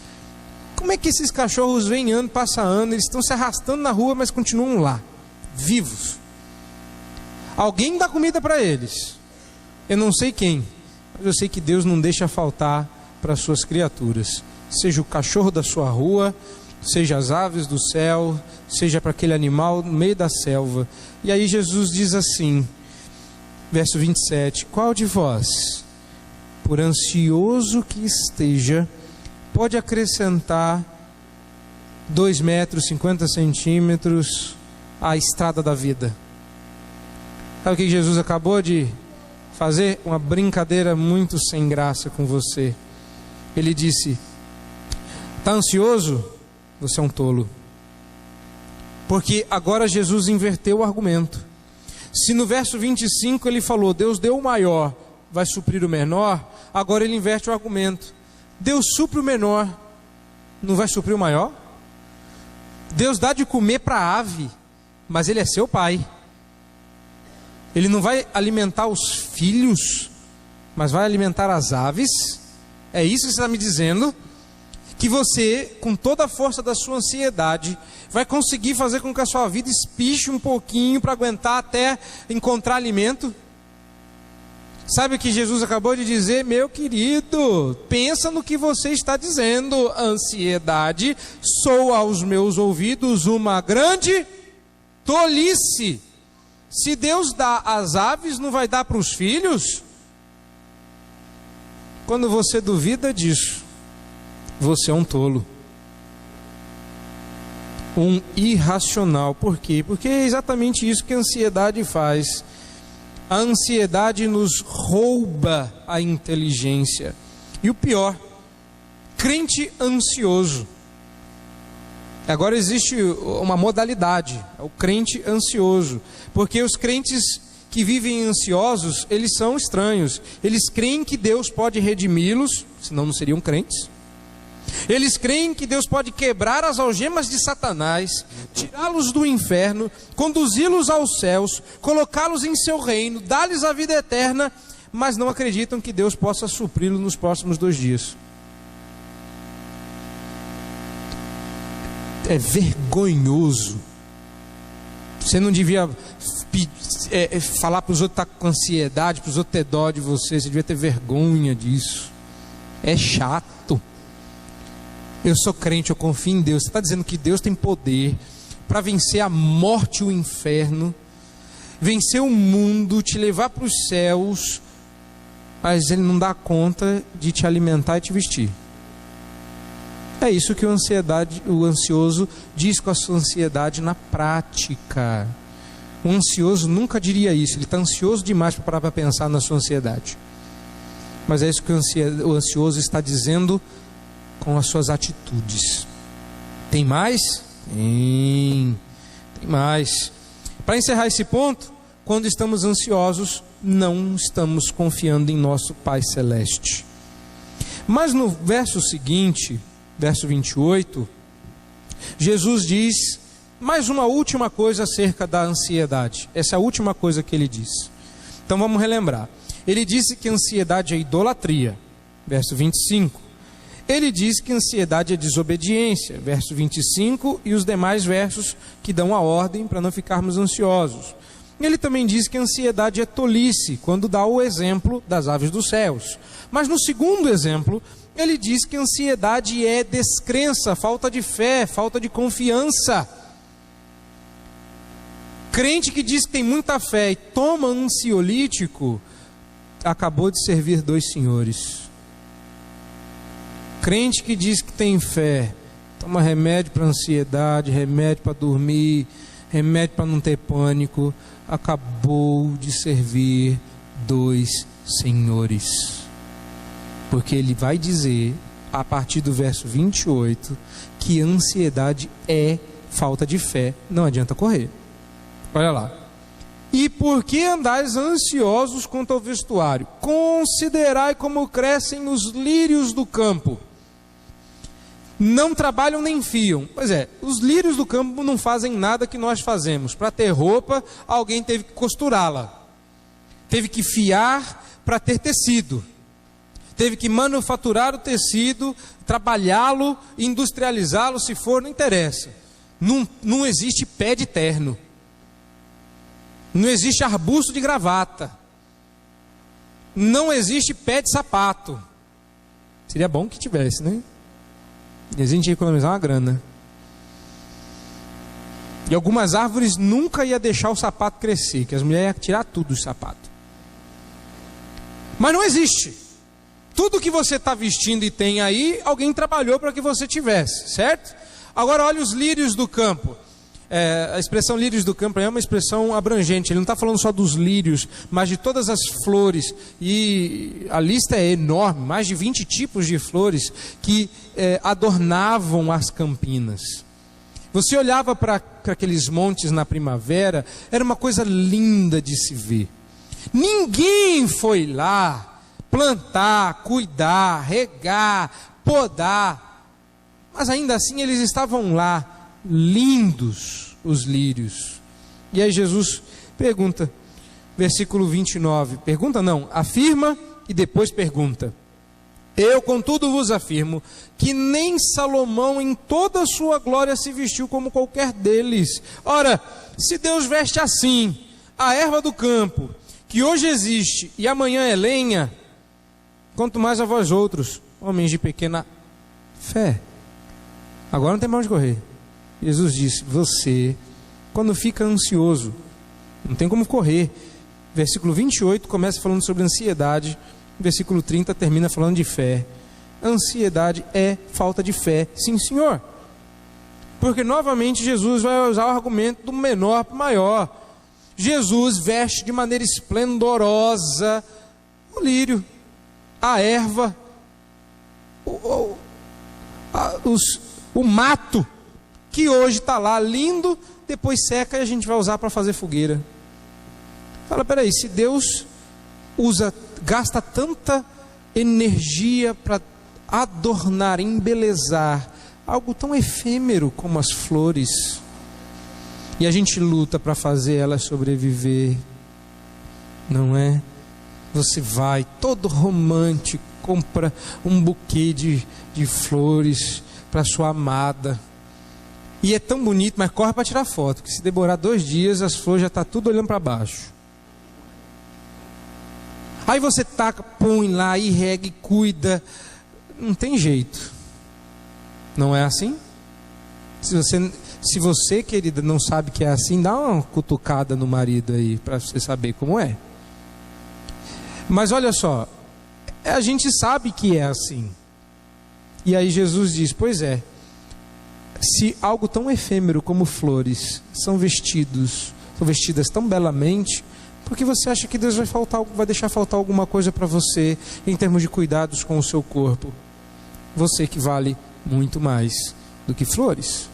Como é que esses cachorros vêm ano, passa ano, eles estão se arrastando na rua, mas continuam lá, vivos. Alguém dá comida para eles. Eu não sei quem, mas eu sei que Deus não deixa faltar para as suas criaturas. Seja o cachorro da sua rua, seja as aves do céu, seja para aquele animal no meio da selva. E aí Jesus diz assim, verso 27, qual de vós, por ansioso que esteja, pode acrescentar 2 metros, 50 centímetros à estrada da vida? Sabe o que Jesus acabou de fazer? Uma brincadeira muito sem graça com você. Ele disse: está ansioso? Você é um tolo. Porque agora Jesus inverteu o argumento. Se no verso 25 ele falou, Deus deu o maior, vai suprir o menor, agora ele inverte o argumento. Deus supre o menor, não vai suprir o maior? Deus dá de comer para a ave, mas Ele é seu pai. Ele não vai alimentar os filhos, mas vai alimentar as aves? É isso que você está me dizendo? Que você, com toda a força da sua ansiedade, vai conseguir fazer com que a sua vida espiche um pouquinho para aguentar até encontrar alimento? Sabe o que Jesus acabou de dizer? Meu querido, pensa no que você está dizendo. Ansiedade soa aos meus ouvidos uma grande tolice. Se Deus dá às aves, não vai dar para os filhos? Quando você duvida disso, você é um tolo, um irracional. Por quê? Porque é exatamente isso que a ansiedade faz. A ansiedade nos rouba a inteligência. E o pior, crente ansioso. Agora existe uma modalidade, o crente ansioso. Porque os crentes que vivem ansiosos, eles são estranhos. Eles creem que Deus pode redimi-los, senão não seriam crentes. Eles creem que Deus pode quebrar as algemas de Satanás, tirá-los do inferno, conduzi-los aos céus, colocá-los em seu reino, dar-lhes a vida eterna, mas não acreditam que Deus possa supri-los nos próximos 2 dias. É vergonhoso. Você não devia falar para os outros estar com ansiedade, para os outros ter dó de você. Você devia ter vergonha disso. É chato. Eu sou crente, eu confio em Deus. Você está dizendo que Deus tem poder para vencer a morte e o inferno, vencer o mundo, te levar para os céus, mas Ele não dá conta de te alimentar e te vestir. É isso que o ansioso diz com a sua ansiedade na prática. O ansioso nunca diria isso. Ele está ansioso demais para parar para pensar na sua ansiedade. Mas é isso que o ansioso está dizendo com as suas atitudes. Tem mais? Tem mais. Para encerrar esse ponto, quando estamos ansiosos, não estamos confiando em nosso Pai Celeste. Mas no verso seguinte, verso 28, Jesus diz mais uma última coisa acerca da ansiedade. Essa é a última coisa que ele diz. Então vamos relembrar. Ele disse que ansiedade é idolatria, verso 25. Ele diz que ansiedade é desobediência, verso 25, e os demais versos que dão a ordem para não ficarmos ansiosos. Ele também diz que ansiedade é tolice, quando dá o exemplo das aves dos céus. Mas no segundo exemplo, ele diz que ansiedade é descrença, falta de fé, falta de confiança. Crente que diz que tem muita fé e toma ansiolítico, acabou de servir 2 senhores. Crente que diz que tem fé, toma remédio para ansiedade, remédio para dormir, remédio para não ter pânico, acabou de servir 2 senhores. Porque ele vai dizer, a partir do verso 28, que ansiedade é falta de fé, não adianta correr. Olha lá. E por que andais ansiosos quanto ao vestuário? Considerai como crescem os lírios do campo. Não trabalham nem fiam. Pois é, os lírios do campo não fazem nada que nós fazemos. Para ter roupa, alguém teve que costurá-la. Teve que fiar para ter tecido. Teve que manufaturar o tecido, trabalhá-lo, industrializá-lo, se for, não interessa. Não existe pé de terno. Não existe arbusto de gravata. Não existe pé de sapato. Seria bom que tivesse, né? E a gente ia economizar uma grana. E algumas árvores nunca ia deixar o sapato crescer, que as mulheres iam tirar tudo do sapato. Mas não existe. Tudo que você está vestindo e tem aí, alguém trabalhou para que você tivesse, certo? Agora olha os lírios do campo. A expressão lírios do campo é uma expressão abrangente. Ele não está falando só dos lírios, mas de todas as flores. E a lista é enorme, mais de 20 tipos de flores que adornavam as campinas. Você olhava para aqueles montes na primavera, era uma coisa linda de se ver. Ninguém foi lá plantar, cuidar, regar, podar, mas ainda assim eles estavam lá, lindos os lírios. E aí Jesus pergunta, versículo 29, pergunta não, afirma e depois pergunta: eu contudo vos afirmo que nem Salomão em toda a sua glória se vestiu como qualquer deles. Ora, se Deus veste assim a erva do campo, que hoje existe e amanhã é lenha, quanto mais a vós outros, homens de pequena fé. Agora não tem mais onde correr. Jesus disse, você, quando fica ansioso, não tem como correr. Versículo 28 começa falando sobre ansiedade, versículo 30 termina falando de fé. Ansiedade é falta de fé, sim senhor. Porque novamente Jesus vai usar o argumento do menor para o maior. Jesus veste de maneira esplendorosa o lírio, a erva, o mato, que hoje está lá lindo, depois seca e a gente vai usar para fazer fogueira. Fala, peraí, se Deus gasta tanta energia para adornar, embelezar algo tão efêmero como as flores, e a gente luta para fazer elas sobreviver, não é? Você vai todo romântico, compra um buquê de flores para sua amada, e é tão bonito, mas corre para tirar foto, que se demorar 2 dias as flores já estão tudo olhando para baixo. Aí você taca, põe lá e rega e cuida, não tem jeito, não é assim? Se você, querida, não sabe que é assim, dá uma cutucada no marido aí, para você saber como é. Mas olha só, a gente sabe que é assim. E aí Jesus diz, pois é, se algo tão efêmero como flores são vestidas tão belamente, por que você acha que Deus vai deixar faltar alguma coisa para você em termos de cuidados com o seu corpo? Você que vale muito mais do que flores.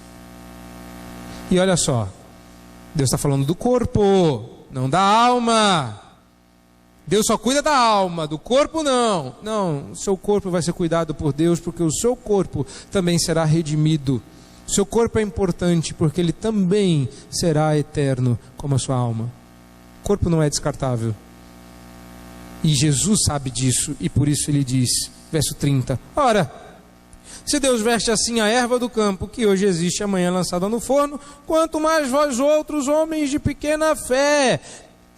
E olha só, Deus está falando do corpo, não da alma. Deus só cuida da alma, do corpo não. Não, o seu corpo vai ser cuidado por Deus, porque o seu corpo também será redimido. O seu corpo é importante, porque ele também será eterno, como a sua alma. O corpo não é descartável. E Jesus sabe disso, e por isso ele diz, verso 30, ora, se Deus veste assim a erva do campo, que hoje existe, amanhã lançada no forno, quanto mais vós outros, homens de pequena fé.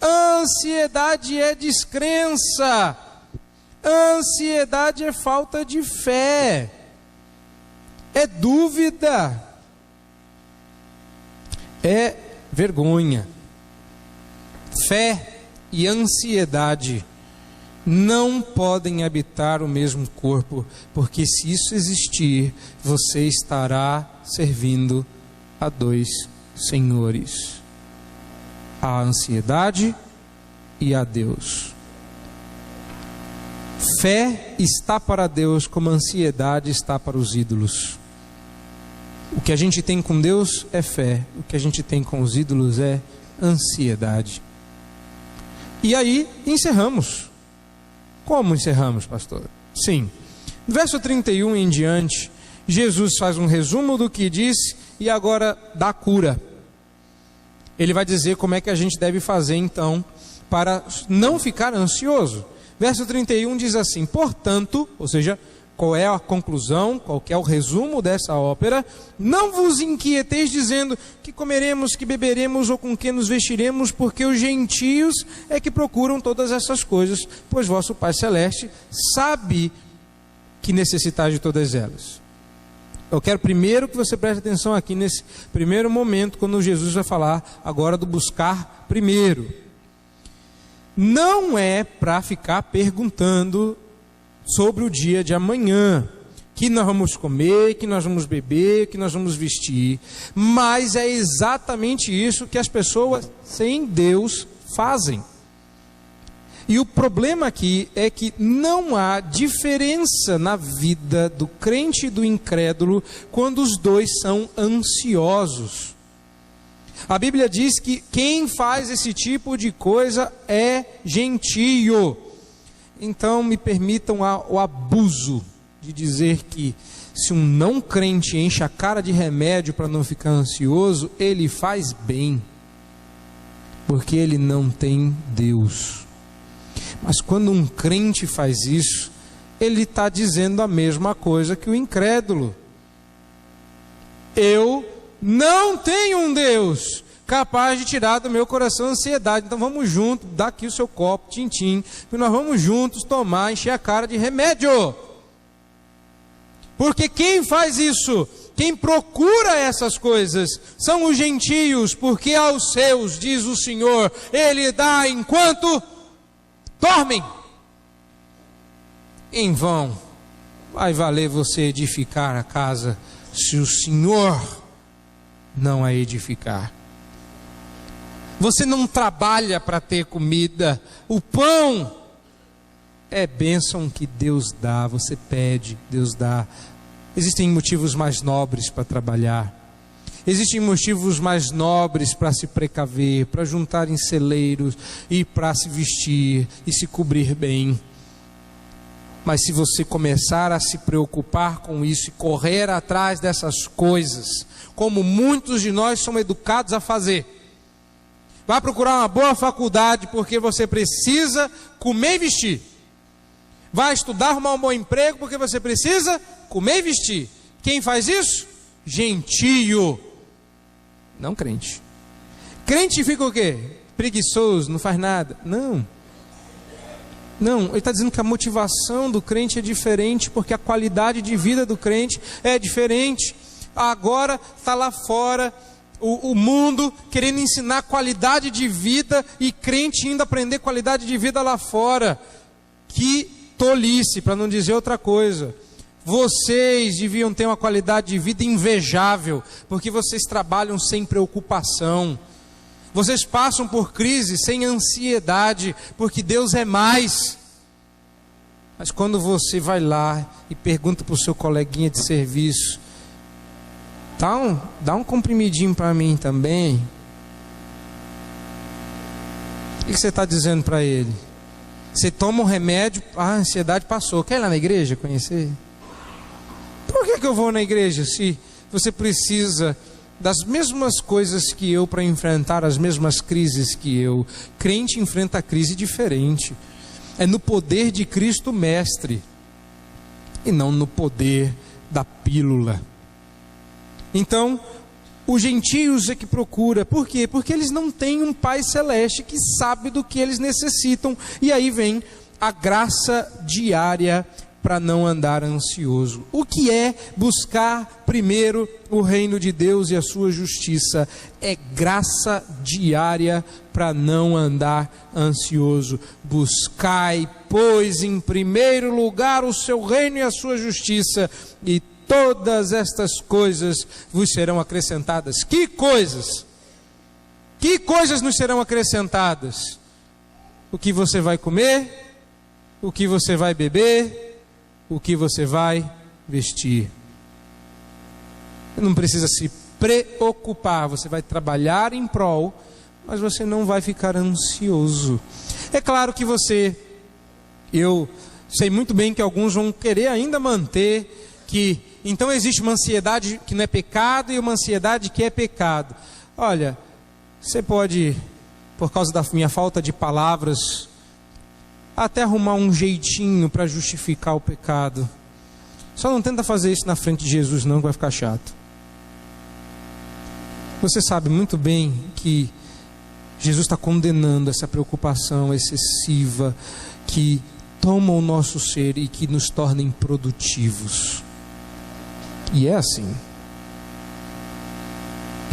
Ansiedade é descrença, ansiedade é falta de fé, é dúvida, é vergonha. Fé e ansiedade não podem habitar o mesmo corpo, porque se isso existir, você estará servindo a 2 senhores. A ansiedade e a Deus. Fé está para Deus como a ansiedade está para os ídolos. O que a gente tem com Deus é fé, o que a gente tem com os ídolos é ansiedade. E aí encerramos. Como encerramos, pastor? Sim, verso 31 em diante, Jesus faz um resumo do que disse e agora dá cura. Ele vai dizer como é que a gente deve fazer então para não ficar ansioso. Verso 31 diz assim, portanto, ou seja, qual é a conclusão, qual que é o resumo dessa ópera? Não vos inquieteis dizendo que comeremos, que beberemos ou com que nos vestiremos, porque os gentios é que procuram todas essas coisas, pois vosso Pai Celeste sabe que necessitais de todas elas. Eu quero primeiro que você preste atenção aqui nesse primeiro momento, quando Jesus vai falar agora do buscar primeiro. Não é para ficar perguntando sobre o dia de amanhã, que nós vamos comer, que nós vamos beber, que nós vamos vestir, mas é exatamente isso que as pessoas sem Deus fazem. E o problema aqui é que não há diferença na vida do crente e do incrédulo quando os dois são ansiosos. A Bíblia diz que quem faz esse tipo de coisa é gentio. Então me permitam o abuso de dizer que se um não crente enche a cara de remédio para não ficar ansioso, ele faz bem, porque ele não tem Deus. Mas quando um crente faz isso, ele está dizendo a mesma coisa que o incrédulo. Eu não tenho um Deus capaz de tirar do meu coração a ansiedade. Então vamos juntos, dá aqui o seu copo, tintim, e nós vamos juntos tomar, encher a cara de remédio. Porque quem faz isso, quem procura essas coisas, são os gentios, porque aos seus, diz o Senhor, Ele dá enquanto dormem. Em vão vai valer você edificar a casa, se o Senhor não a edificar. Você não trabalha para ter comida. O pão é bênção que Deus dá. Você pede, Deus dá. Existem motivos mais nobres para trabalhar. Existem motivos mais nobres para se precaver, para juntar em celeiros e para se vestir e se cobrir bem. Mas se você começar a se preocupar com isso e correr atrás dessas coisas, como muitos de nós são educados a fazer, vá procurar uma boa faculdade porque você precisa comer e vestir. Vai estudar, arrumar um bom emprego porque você precisa comer e vestir. Quem faz isso? Gentio, não crente. Crente fica o quê? Preguiçoso, não faz nada. Não, ele está dizendo que a motivação do crente é diferente, porque a qualidade de vida do crente é diferente. Agora está lá fora o mundo querendo ensinar qualidade de vida e crente indo aprender qualidade de vida lá fora. Que tolice, para não dizer outra coisa. Vocês deviam ter uma qualidade de vida invejável, porque vocês trabalham sem preocupação. Vocês passam por crise sem ansiedade, porque Deus é mais. Mas quando você vai lá e pergunta para o seu coleguinha de serviço, dá um comprimidinho para mim também. O que você está dizendo para ele? Você toma um remédio, a ansiedade passou. Quer ir lá na igreja conhecer? Por que eu vou na igreja se você precisa das mesmas coisas que eu para enfrentar as mesmas crises que eu? Crente enfrenta a crise diferente. É no poder de Cristo Mestre e não no poder da pílula. Então, os gentios é que procura. Por quê? Porque eles não têm um Pai Celeste que sabe do que eles necessitam. E aí vem a graça diária para não andar ansioso. O que é buscar primeiro o reino de Deus e a sua justiça? É graça diária para não andar ansioso. Buscai, pois, em primeiro lugar o seu reino e a sua justiça, e todas estas coisas vos serão acrescentadas. Que coisas? Que coisas nos serão acrescentadas? O que você vai comer? O que você vai beber? O que você vai vestir? Não precisa se preocupar. Você vai trabalhar em prol, mas você não vai ficar ansioso. É claro que eu sei muito bem que alguns vão querer ainda manter que então existe uma ansiedade que não é pecado e uma ansiedade que é pecado. Olha, você pode, por causa da minha falta de palavras, até arrumar um jeitinho para justificar o pecado. Só não tenta fazer isso na frente de Jesus não, que vai ficar chato. Você sabe muito bem que Jesus está condenando essa preocupação excessiva que toma o nosso ser e que nos torna improdutivos. E é assim.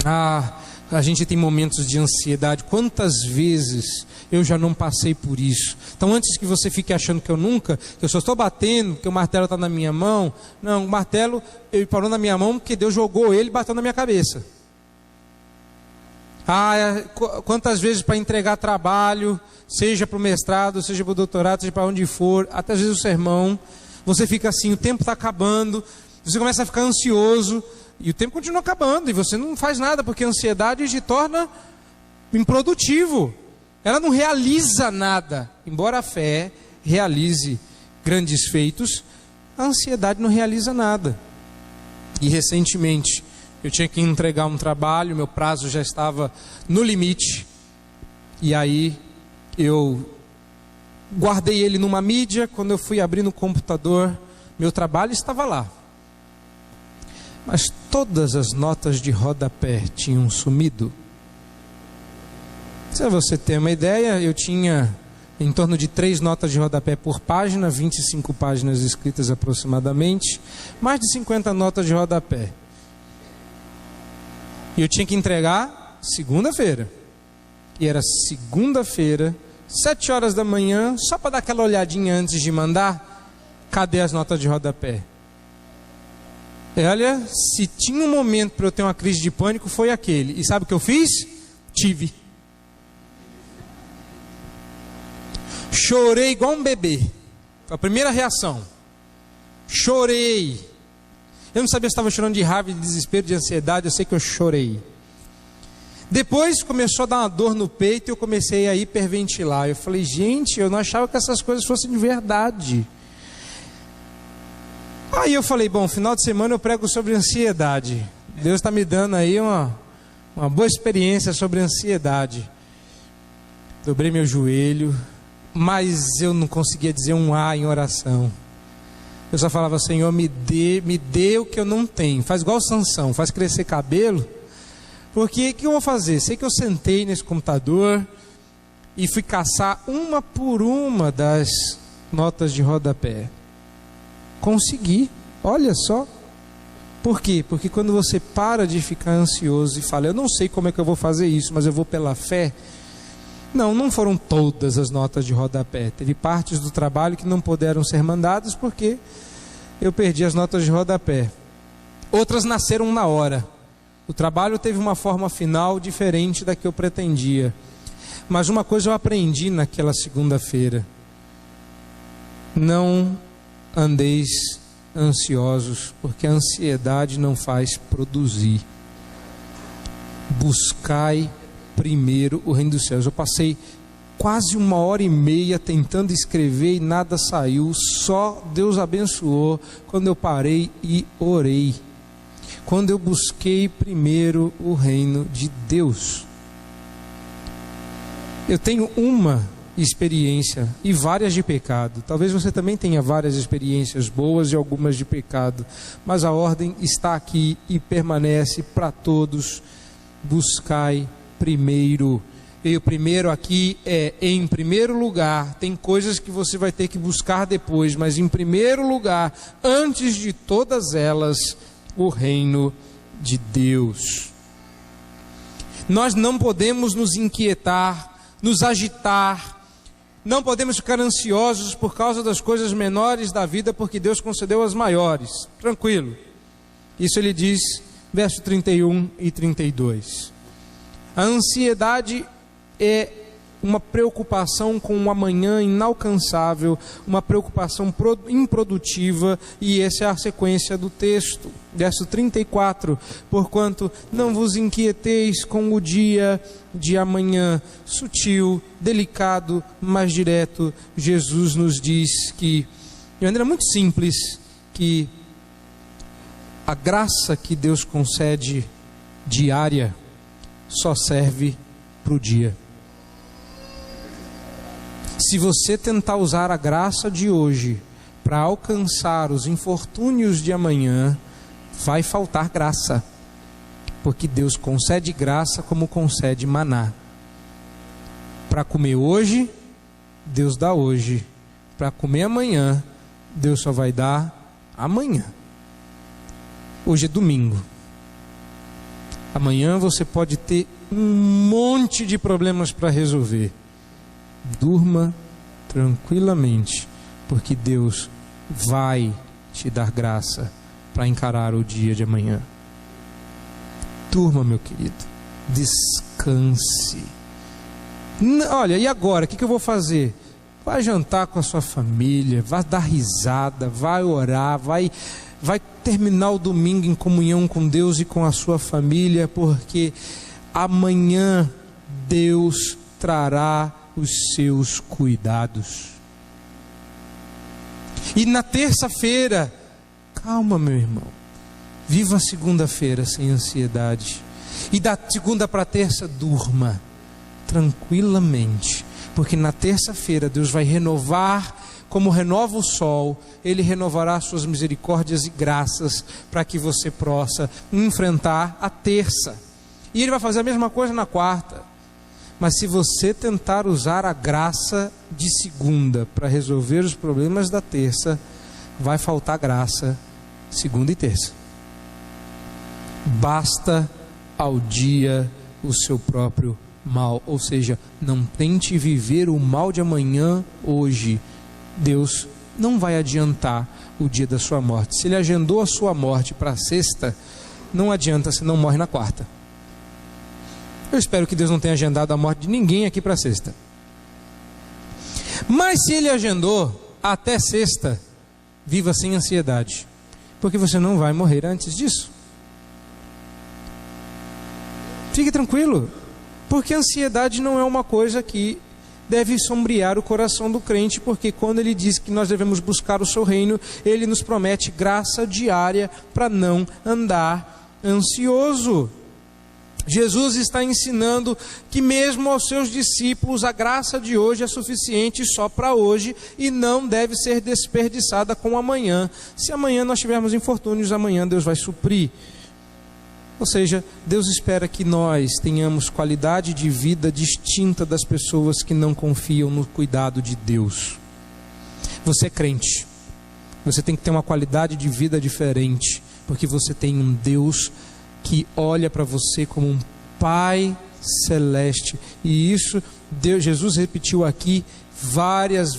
A gente tem momentos de ansiedade. Quantas vezes eu já não passei por isso? Então, antes que você fique achando que eu só estou batendo, que o martelo está na minha mão. Não, o martelo ele parou na minha mão porque Deus jogou ele e bateu na minha cabeça. Quantas vezes para entregar trabalho, seja para o mestrado, seja para o doutorado, seja para onde for, até às vezes o sermão, você fica assim, o tempo está acabando, você começa a ficar ansioso, e o tempo continua acabando, e você não faz nada, porque a ansiedade te torna improdutivo. Ela não realiza nada. Embora a fé realize grandes feitos, a ansiedade não realiza nada. E recentemente, eu tinha que entregar um trabalho, meu prazo já estava no limite, e aí eu guardei ele numa mídia. Quando eu fui abrir no computador, meu trabalho estava lá. Mas todas as notas de rodapé tinham sumido. Se você ter uma ideia, eu tinha em torno de 3 notas de rodapé por página, 25 páginas escritas aproximadamente, mais de 50 notas de rodapé. E eu tinha que entregar segunda-feira. E era segunda-feira, 7 horas da manhã, só para dar aquela olhadinha antes de mandar. Cadê as notas de rodapé? Olha, se tinha um momento para eu ter uma crise de pânico, foi aquele. E sabe o que eu fiz? Tive. Chorei igual um bebê. Foi a primeira reação. Chorei. Eu não sabia se estava chorando de raiva, de desespero, de ansiedade. Eu sei que eu chorei. Depois começou a dar uma dor no peito e eu comecei a hiperventilar. Eu falei, gente, eu não achava que essas coisas fossem de verdade. Aí eu falei, bom, final de semana eu prego sobre ansiedade. Deus está me dando aí uma boa experiência sobre ansiedade. Dobrei meu joelho, mas eu não conseguia dizer um A em oração. Eu só falava, Senhor, me dê o que eu não tenho. Faz igual Sansão, faz crescer cabelo. Porque o que eu vou fazer? Sei que eu sentei nesse computador e fui caçar uma por uma das notas de rodapé. Consegui, olha só. Por quê? Porque quando você para de ficar ansioso e fala, eu não sei como é que eu vou fazer isso, mas eu vou pela fé. Não foram todas as notas de rodapé. Teve partes do trabalho que não puderam ser mandadas porque eu perdi as notas de rodapé. Outras nasceram na hora. O trabalho teve uma forma final diferente da que eu pretendia. Mas uma coisa eu aprendi naquela segunda-feira. Não andeis ansiosos, porque a ansiedade não faz produzir. Buscai primeiro o reino dos céus. Eu passei quase 1h30 tentando escrever e nada saiu. Só Deus abençoou quando eu parei e orei. Quando eu busquei primeiro o reino de Deus. Eu tenho uma experiência e várias de pecado. Talvez você também tenha várias experiências boas e algumas de pecado. Mas a ordem está aqui e permanece para todos. Buscai primeiro. E o primeiro aqui é em primeiro lugar. Tem coisas que você vai ter que buscar depois, mas em primeiro lugar, antes de todas elas, o reino de Deus. Nós não podemos nos inquietar, nos agitar, não podemos ficar ansiosos por causa das coisas menores da vida, porque Deus concedeu as maiores. Tranquilo. Isso ele diz, verso 31 e 32. A ansiedade é uma preocupação com um amanhã inalcançável, uma preocupação improdutiva, e essa é a sequência do texto. Verso 34, porquanto não vos inquieteis com o dia de amanhã. Sutil, delicado, mas direto, Jesus nos diz que, de maneira muito simples, que a graça que Deus concede diária só serve para o dia. Se você tentar usar a graça de hoje para alcançar os infortúnios de amanhã, vai faltar graça, porque Deus concede graça como concede maná. Para comer hoje, Deus dá hoje. Para comer amanhã, Deus só vai dar amanhã. Hoje é domingo. Amanhã você pode ter um monte de problemas para resolver. Durma tranquilamente, porque Deus vai te dar graça para encarar o dia de amanhã. Durma, meu querido, descanse. Olha, e agora, o que eu vou fazer? Vai jantar com a sua família, vai dar risada, vai orar, vai terminar o domingo em comunhão com Deus e com a sua família, porque amanhã Deus trará os seus cuidados. E na terça-feira, calma, meu irmão, viva a segunda-feira sem ansiedade, e da segunda para a terça durma tranquilamente, porque na terça-feira Deus vai renovar, como renova o sol, Ele renovará suas misericórdias e graças para que você possa enfrentar a terça, e Ele vai fazer a mesma coisa na quarta. Mas se você tentar usar a graça de segunda para resolver os problemas da terça, vai faltar graça segunda e terça. Basta ao dia o seu próprio mal. Ou seja, não tente viver o mal de amanhã hoje. Deus não vai adiantar o dia da sua morte. Se Ele agendou a sua morte para a sexta, não adianta, você não morre na quarta. Eu espero que Deus não tenha agendado a morte de ninguém aqui para sexta. Mas se Ele agendou até sexta, viva sem ansiedade, porque você não vai morrer antes disso. Fique tranquilo, porque a ansiedade não é uma coisa que deve sombrear o coração do crente, porque quando ele diz que nós devemos buscar o seu reino, ele nos promete graça diária para não andar ansioso. Jesus está ensinando que mesmo aos seus discípulos a graça de hoje é suficiente só para hoje e não deve ser desperdiçada com amanhã. Se amanhã nós tivermos infortúnios, amanhã Deus vai suprir. Ou seja, Deus espera que nós tenhamos qualidade de vida distinta das pessoas que não confiam no cuidado de Deus. Você é crente, você tem que ter uma qualidade de vida diferente, porque você tem um Deus que olha para você como um Pai celeste. E isso Jesus repetiu aqui várias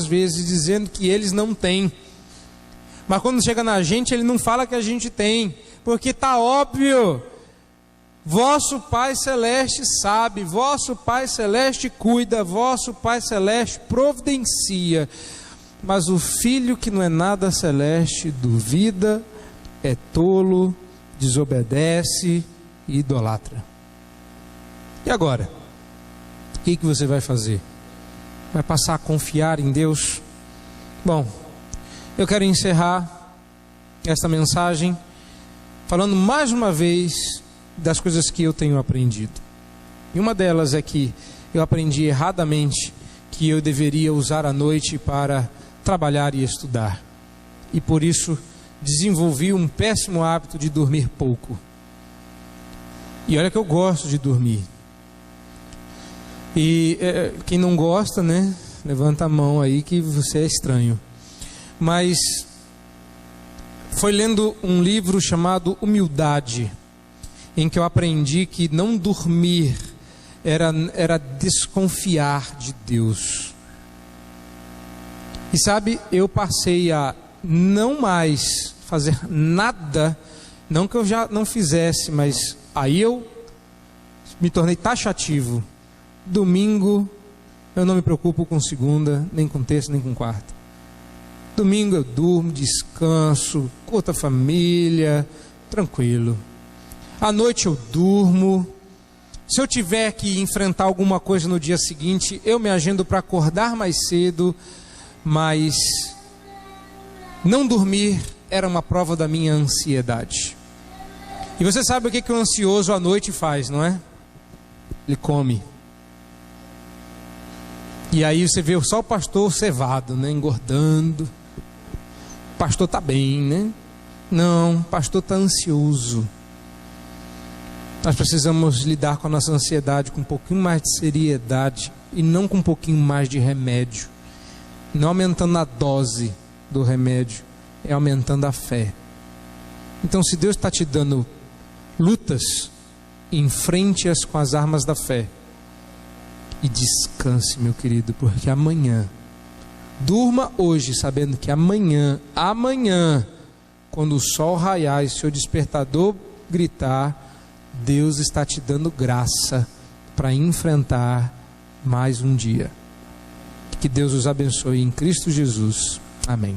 vezes, dizendo que eles não têm. Mas quando chega na gente, ele não fala que a gente tem, porque está óbvio. Vosso Pai Celeste sabe, vosso Pai Celeste cuida, vosso Pai Celeste providencia. Mas o filho que não é nada celeste duvida, é tolo, desobedece e idolatra. E agora? O que você vai fazer? Vai passar a confiar em Deus? Bom, eu quero encerrar esta mensagem falando mais uma vez das coisas que eu tenho aprendido. E uma delas é que eu aprendi erradamente que eu deveria usar a noite para trabalhar e estudar. E por isso desenvolvi um péssimo hábito de dormir pouco. E olha que eu gosto de dormir. E quem não gosta, né? Levanta a mão aí que você é estranho. Mas foi lendo um livro chamado Humildade, em que eu aprendi que não dormir era desconfiar de Deus. E sabe, eu passei a não mais fazer nada, não que eu já não fizesse, mas aí eu me tornei taxativo. Domingo eu não me preocupo com segunda, nem com terça, nem com quarta. Domingo eu durmo, descanso, curto a família, tranquilo. À noite eu durmo. Se eu tiver que enfrentar alguma coisa no dia seguinte, eu me agendo para acordar mais cedo, mas não dormir era uma prova da minha ansiedade. E você sabe o que o ansioso à noite faz, não é? Ele come. E aí você vê só o pastor cevado, né? Engordando. O pastor está bem, né? Não, o pastor está ansioso. Nós precisamos lidar com a nossa ansiedade com um pouquinho mais de seriedade e não com um pouquinho mais de remédio. Não aumentando a dose do remédio, é aumentando a fé. Então, se Deus está te dando lutas, enfrente-as com as armas da fé e descanse, meu querido, porque amanhã, durma hoje sabendo que amanhã, quando o sol raiar e seu despertador gritar, Deus está te dando graça para enfrentar mais um dia. Que Deus os abençoe em Cristo Jesus. Amém.